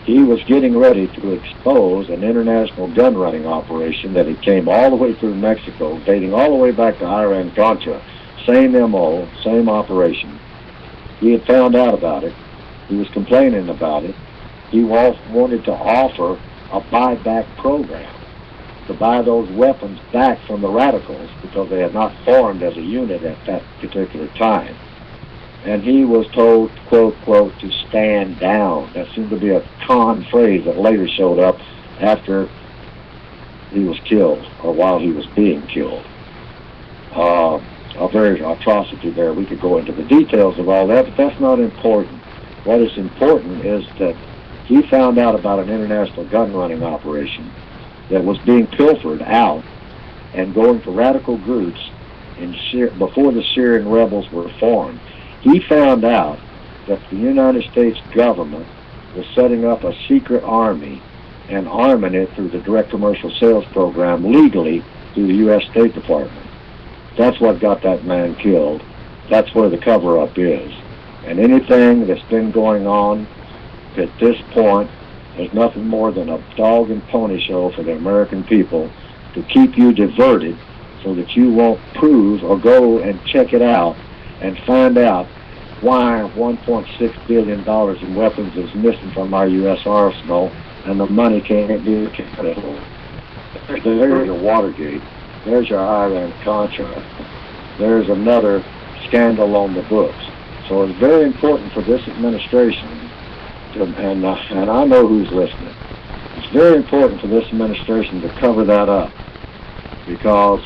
[SPEAKER 1] he was getting ready to expose an international gun running operation that had came all the way through Mexico, dating all the way back to Iran Contra. Same MO, same operation. He had found out about it. He was complaining about it. He wanted to offer a buyback program to buy those weapons back from the radicals because they had not formed as a unit at that particular time. And he was told, quote, quote, to stand down. That seemed to be a con phrase that later showed up after he was killed or while he was being killed. A very atrocity there. We could go into the details of all that, but that's not important. What is important is that he found out about an international gun running operation that was being pilfered out and going to radical groups before the Syrian rebels were formed. He found out that the United States government was setting up a secret army and arming it through the direct commercial sales program legally through the U.S. State Department. That's what got that man killed. That's where the cover-up is. And anything that's been going on at this point is nothing more than a dog and pony show for the American people to keep you diverted so that you won't prove or go and check it out and find out why $1.6 billion in weapons is missing from our U.S. arsenal and the money can't be accounted for. There's your Watergate. There's your Iran Contra. There's another scandal on the books. So it's very important for this administration and I know who's listening. It's very important for this administration to cover that up because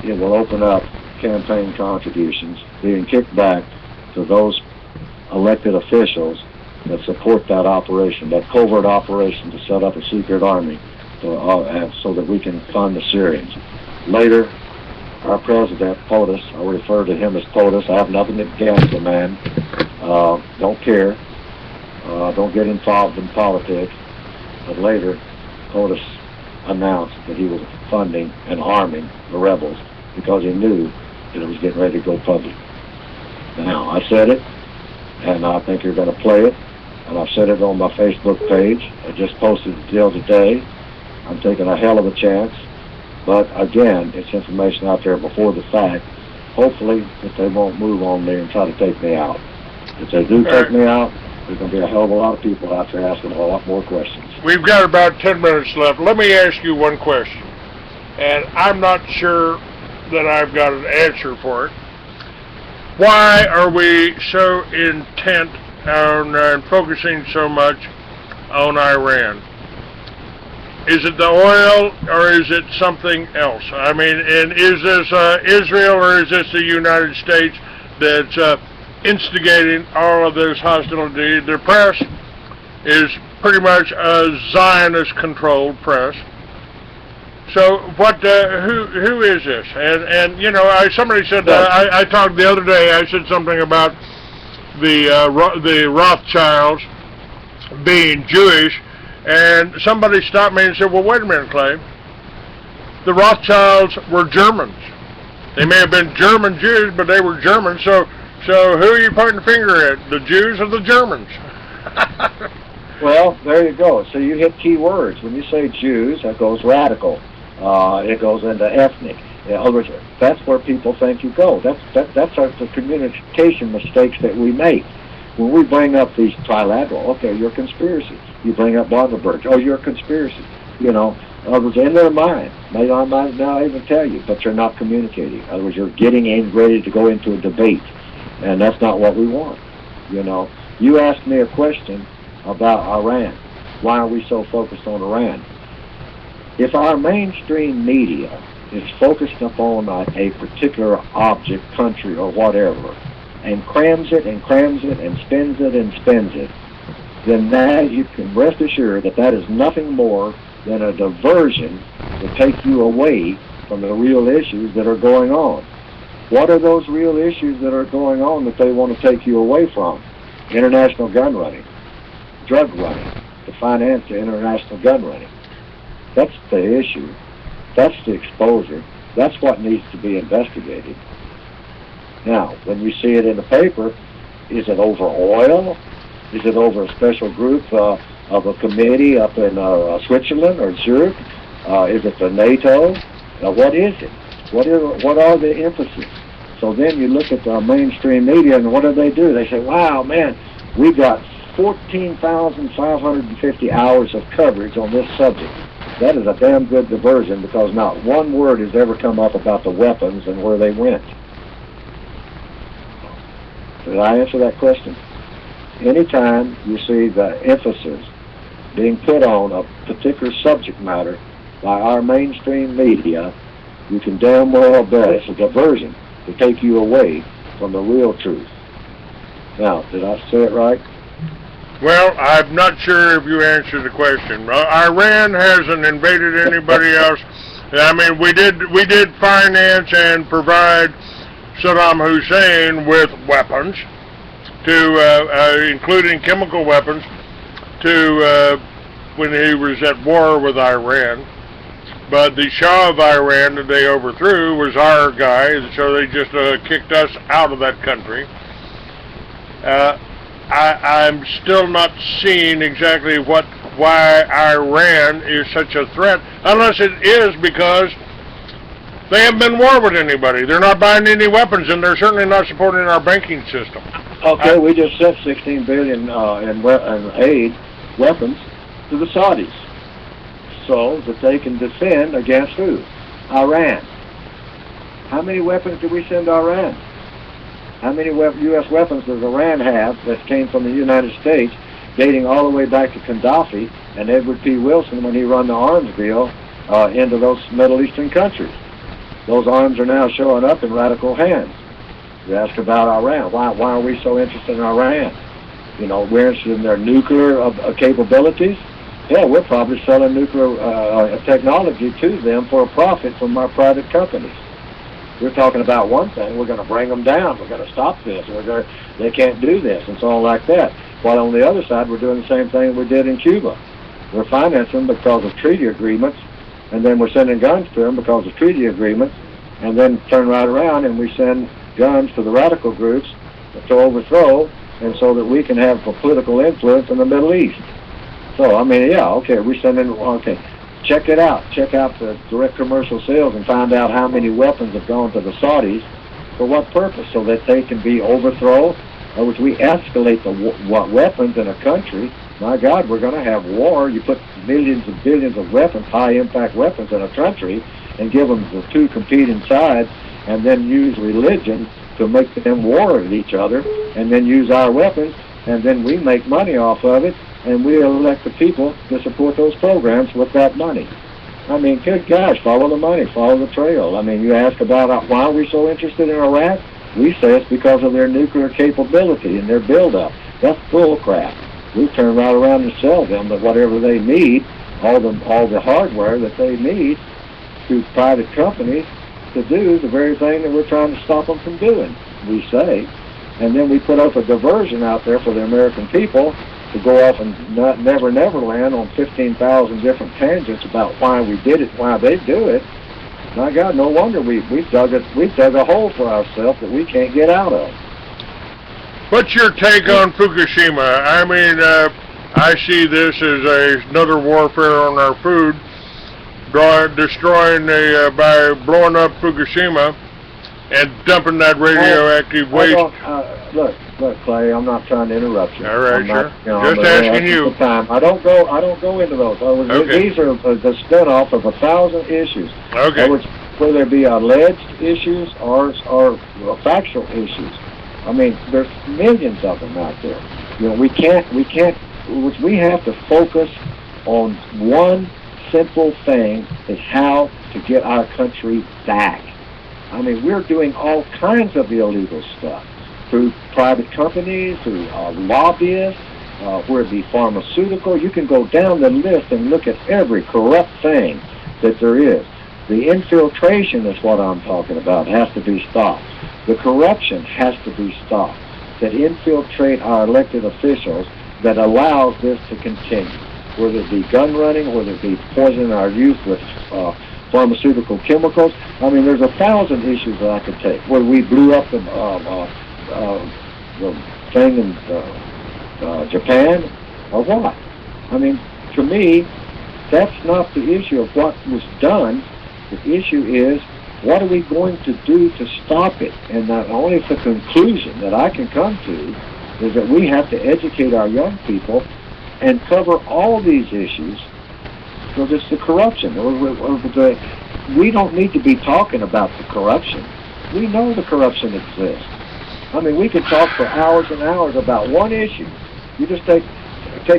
[SPEAKER 1] it will open up campaign contributions being kicked back to those elected officials that support that operation, that covert operation to set up a secret army so that we can fund the Syrians. Later, our president, POTUS, I refer to him as POTUS. I have nothing against the man. Don't care. Don't get involved in politics. But later, POTUS announced that he was funding and arming the rebels because he knew that it was getting ready to go public. Now, I said it, and I think you're going to play it, and I've said it on my Facebook page. I just posted the deal today. I'm taking a hell of a chance, but again, it's information out there before the fact. Hopefully that they won't move on me and try to take me out. If they do take me out, there's going to be a hell of a lot of people out there asking a lot more questions.
[SPEAKER 2] We've got about 10 minutes left. Let me ask you one question, and I'm not sure that I've got an answer for it. Why are we so intent on focusing so much on Iran? Is it the oil, or is it something else? I mean, and is this Israel, or is this the United States that's instigating all of this hostility? The press is pretty much a Zionist-controlled press. So what? Who is this? And you know, somebody said I talked the other day. I said something about the Rothschilds being Jewish, and somebody stopped me and said, "Well, wait a minute, Clay. The Rothschilds were Germans. They may have been German Jews, but they were Germans. So who are you pointing the finger at? The Jews or the Germans?"
[SPEAKER 1] Well, there you go. So you hit key words. When you say Jews, that goes radical. It goes into ethnic. In other words, that's where people think you go. That's the communication mistakes that we make. When we bring up these trilateral, okay, you're a conspiracy. You bring up Bilderberg, oh, you're a conspiracy. You know, in other words, in their mind, they might not even tell you, but you're not communicating. In other words, you're getting in ready to go into a debate, and that's not what we want. You know, you asked me a question about Iran. Why are we so focused on Iran? If our mainstream media is focused upon a particular object, country, or whatever, and crams it and crams it and spins it and spins it, then that you can rest assured that that is nothing more than a diversion to take you away from the real issues that are going on. What are those real issues that are going on that they want to take you away from? International gun running, drug running, to finance the international gun running. That's the issue. That's the exposure. That's what needs to be investigated. Now, when you see it in the paper, is it over oil? Is it over a special group of a committee up in Switzerland or Zurich? Is it the NATO? What is it? What are the emphasis? So then you look at the mainstream media, and what do? They say, wow, man, we got 14,550 hours of coverage on this subject. That is a damn good diversion, because not one word has ever come up about the weapons and where they went. Did I answer that question? Anytime you see the emphasis being put on a particular subject matter by our mainstream media, you can damn well bet it's a diversion to take you away from the real truth. Now, did I say it right?
[SPEAKER 2] Well, I'm not sure if you answered the question. Iran hasn't invaded anybody else. I mean, we did finance and provide Saddam Hussein with weapons, to including chemical weapons, to when he was at war with Iran. But the Shah of Iran that they overthrew was our guy, so they just kicked us out of that country. I'm still not seeing exactly why Iran is such a threat, unless it is because they haven't been war with anybody. They're not buying any weapons, and they're certainly not supporting our banking system.
[SPEAKER 1] Okay, we just sent $16 billion in aid weapons to the Saudis, so that they can defend against who? Iran. How many weapons did we send to Iran? How many U.S. weapons does Iran have that came from the United States, dating all the way back to Gaddafi and Edward P. Wilson when he run the arms deal into those Middle Eastern countries? those arms are now showing up in radical hands. You ask about Iran. Why are we so interested in Iran? You know, we're interested in their nuclear capabilities. Yeah, we're probably selling nuclear technology to them for a profit from our private companies. We're talking about one thing. We're going to bring them down. We're going to stop this. They can't do this, and so on like that. While on the other side, we're doing the same thing we did in Cuba. We're financing them because of treaty agreements, and then we're sending guns to them because of treaty agreements, and then turn right around and we send guns to the radical groups to overthrow, and so that we can have a political influence in the Middle East. So, I mean, yeah, okay, we send in, okay, check it out. Check out the direct commercial sales and find out how many weapons have gone to the Saudis. For what purpose? So that they can be overthrown, or which we escalate the weapons in a country. My God, we're going to have war. You put millions and billions of weapons, high-impact weapons in a country, and give them the two competing sides, and then use religion to make them war at each other, and then use our weapons, and then we make money off of it, and we elect the people to support those programs with that money. I mean, good gosh, follow the money, follow the trail. I mean, you ask about why are we so interested in Iraq? We say it's because of their nuclear capability and their buildup. That's bull crap. We turn right around and sell them that whatever they need, all the hardware that they need to private companies to do the very thing that we're trying to stop them from doing, we say. And then we put up a diversion out there for the American people to go off and never land on 15,000 different tangents about why we did it, why they do it. My God, no wonder we've dug a hole for ourselves that we can't get out of.
[SPEAKER 2] What's your take on Fukushima? I mean, I see this as another warfare on our food, destroying by blowing up Fukushima and dumping that radioactive waste.
[SPEAKER 1] Look, Clay, I'm not trying to interrupt you.
[SPEAKER 2] All right,
[SPEAKER 1] sure.
[SPEAKER 2] Just asking you.
[SPEAKER 1] I don't go into those.
[SPEAKER 2] Okay.
[SPEAKER 1] These are the spin-off of 1,000 issues.
[SPEAKER 2] Okay.
[SPEAKER 1] Whether it be alleged issues or factual issues. I mean, there's millions of them out there. You know, we have to focus on one simple thing, is how to get our country back. I mean, we're doing all kinds of illegal stuff through private companies, through lobbyists, where it be pharmaceutical. You can go down the list and look at every corrupt thing that there is. The infiltration is what I'm talking about. It has to be stopped. The corruption has to be stopped that infiltrate our elected officials that allows this to continue. Whether it be gun running, whether it be poisoning our youth with pharmaceutical chemicals. I mean, there's 1,000 issues that I could take. Where we blew up the thing in Japan, or what? I mean, to me, that's not the issue of what was done. The issue is, what are we going to do to stop it? And the only conclusion that I can come to is that we have to educate our young people and cover all these issues, because it's the corruption. We don't need to be talking about the corruption. We know the corruption exists. I mean, we could talk for hours and hours about one issue. You just take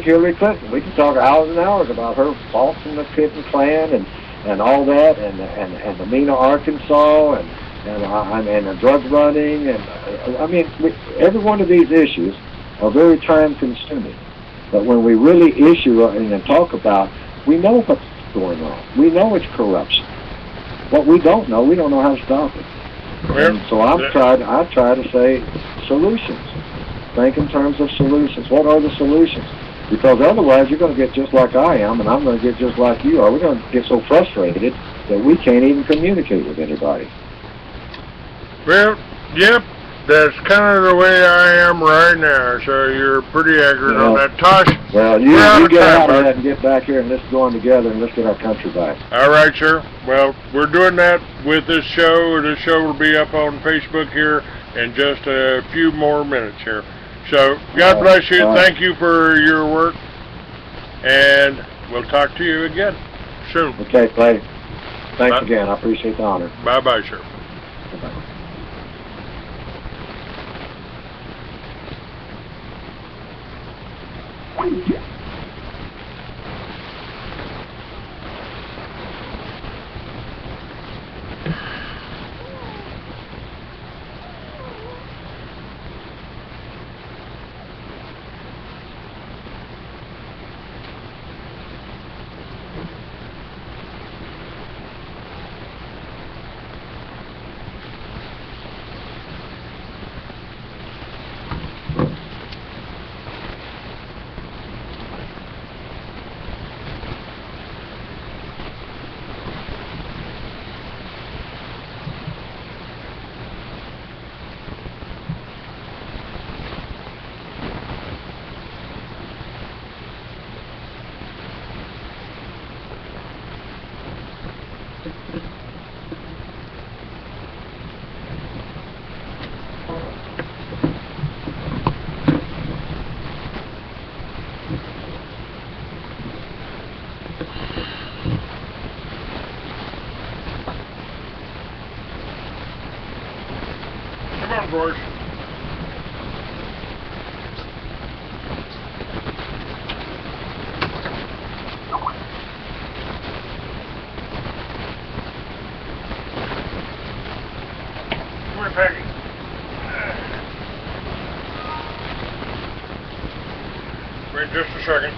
[SPEAKER 1] Hillary Clinton. We can talk hours and hours about her faults in the Clinton Klan and all that, and the Mena, Arkansas, and the drug running, and I mean, every one of these issues are very time-consuming. But when we really issue and talk about, we know what's going on. We know it's corruption. What we don't know how to stop it. And so I try to say solutions. Think in terms of solutions. What are the solutions? Because otherwise you're going to get just like I am, and I'm going to get just like you are. We're going to get so frustrated that we can't even communicate with anybody.
[SPEAKER 2] Well, yep, that's kind of the way I am right now, so you're pretty accurate on that. Tosh,
[SPEAKER 1] well, you get out of that and get back here, and let's go on together, and let's get our country back.
[SPEAKER 2] All right, sir. Well, we're doing that with this show. This show will be up on Facebook here in just a few more minutes here. So, God bless you. Thank you for your work, and we'll talk to you again soon.
[SPEAKER 1] Okay, Clay. Thanks again. I appreciate the honor.
[SPEAKER 2] Bye-bye, sir.
[SPEAKER 1] Bye-bye.
[SPEAKER 2] Come on, boys. Come here, Peggy. Wait just a second.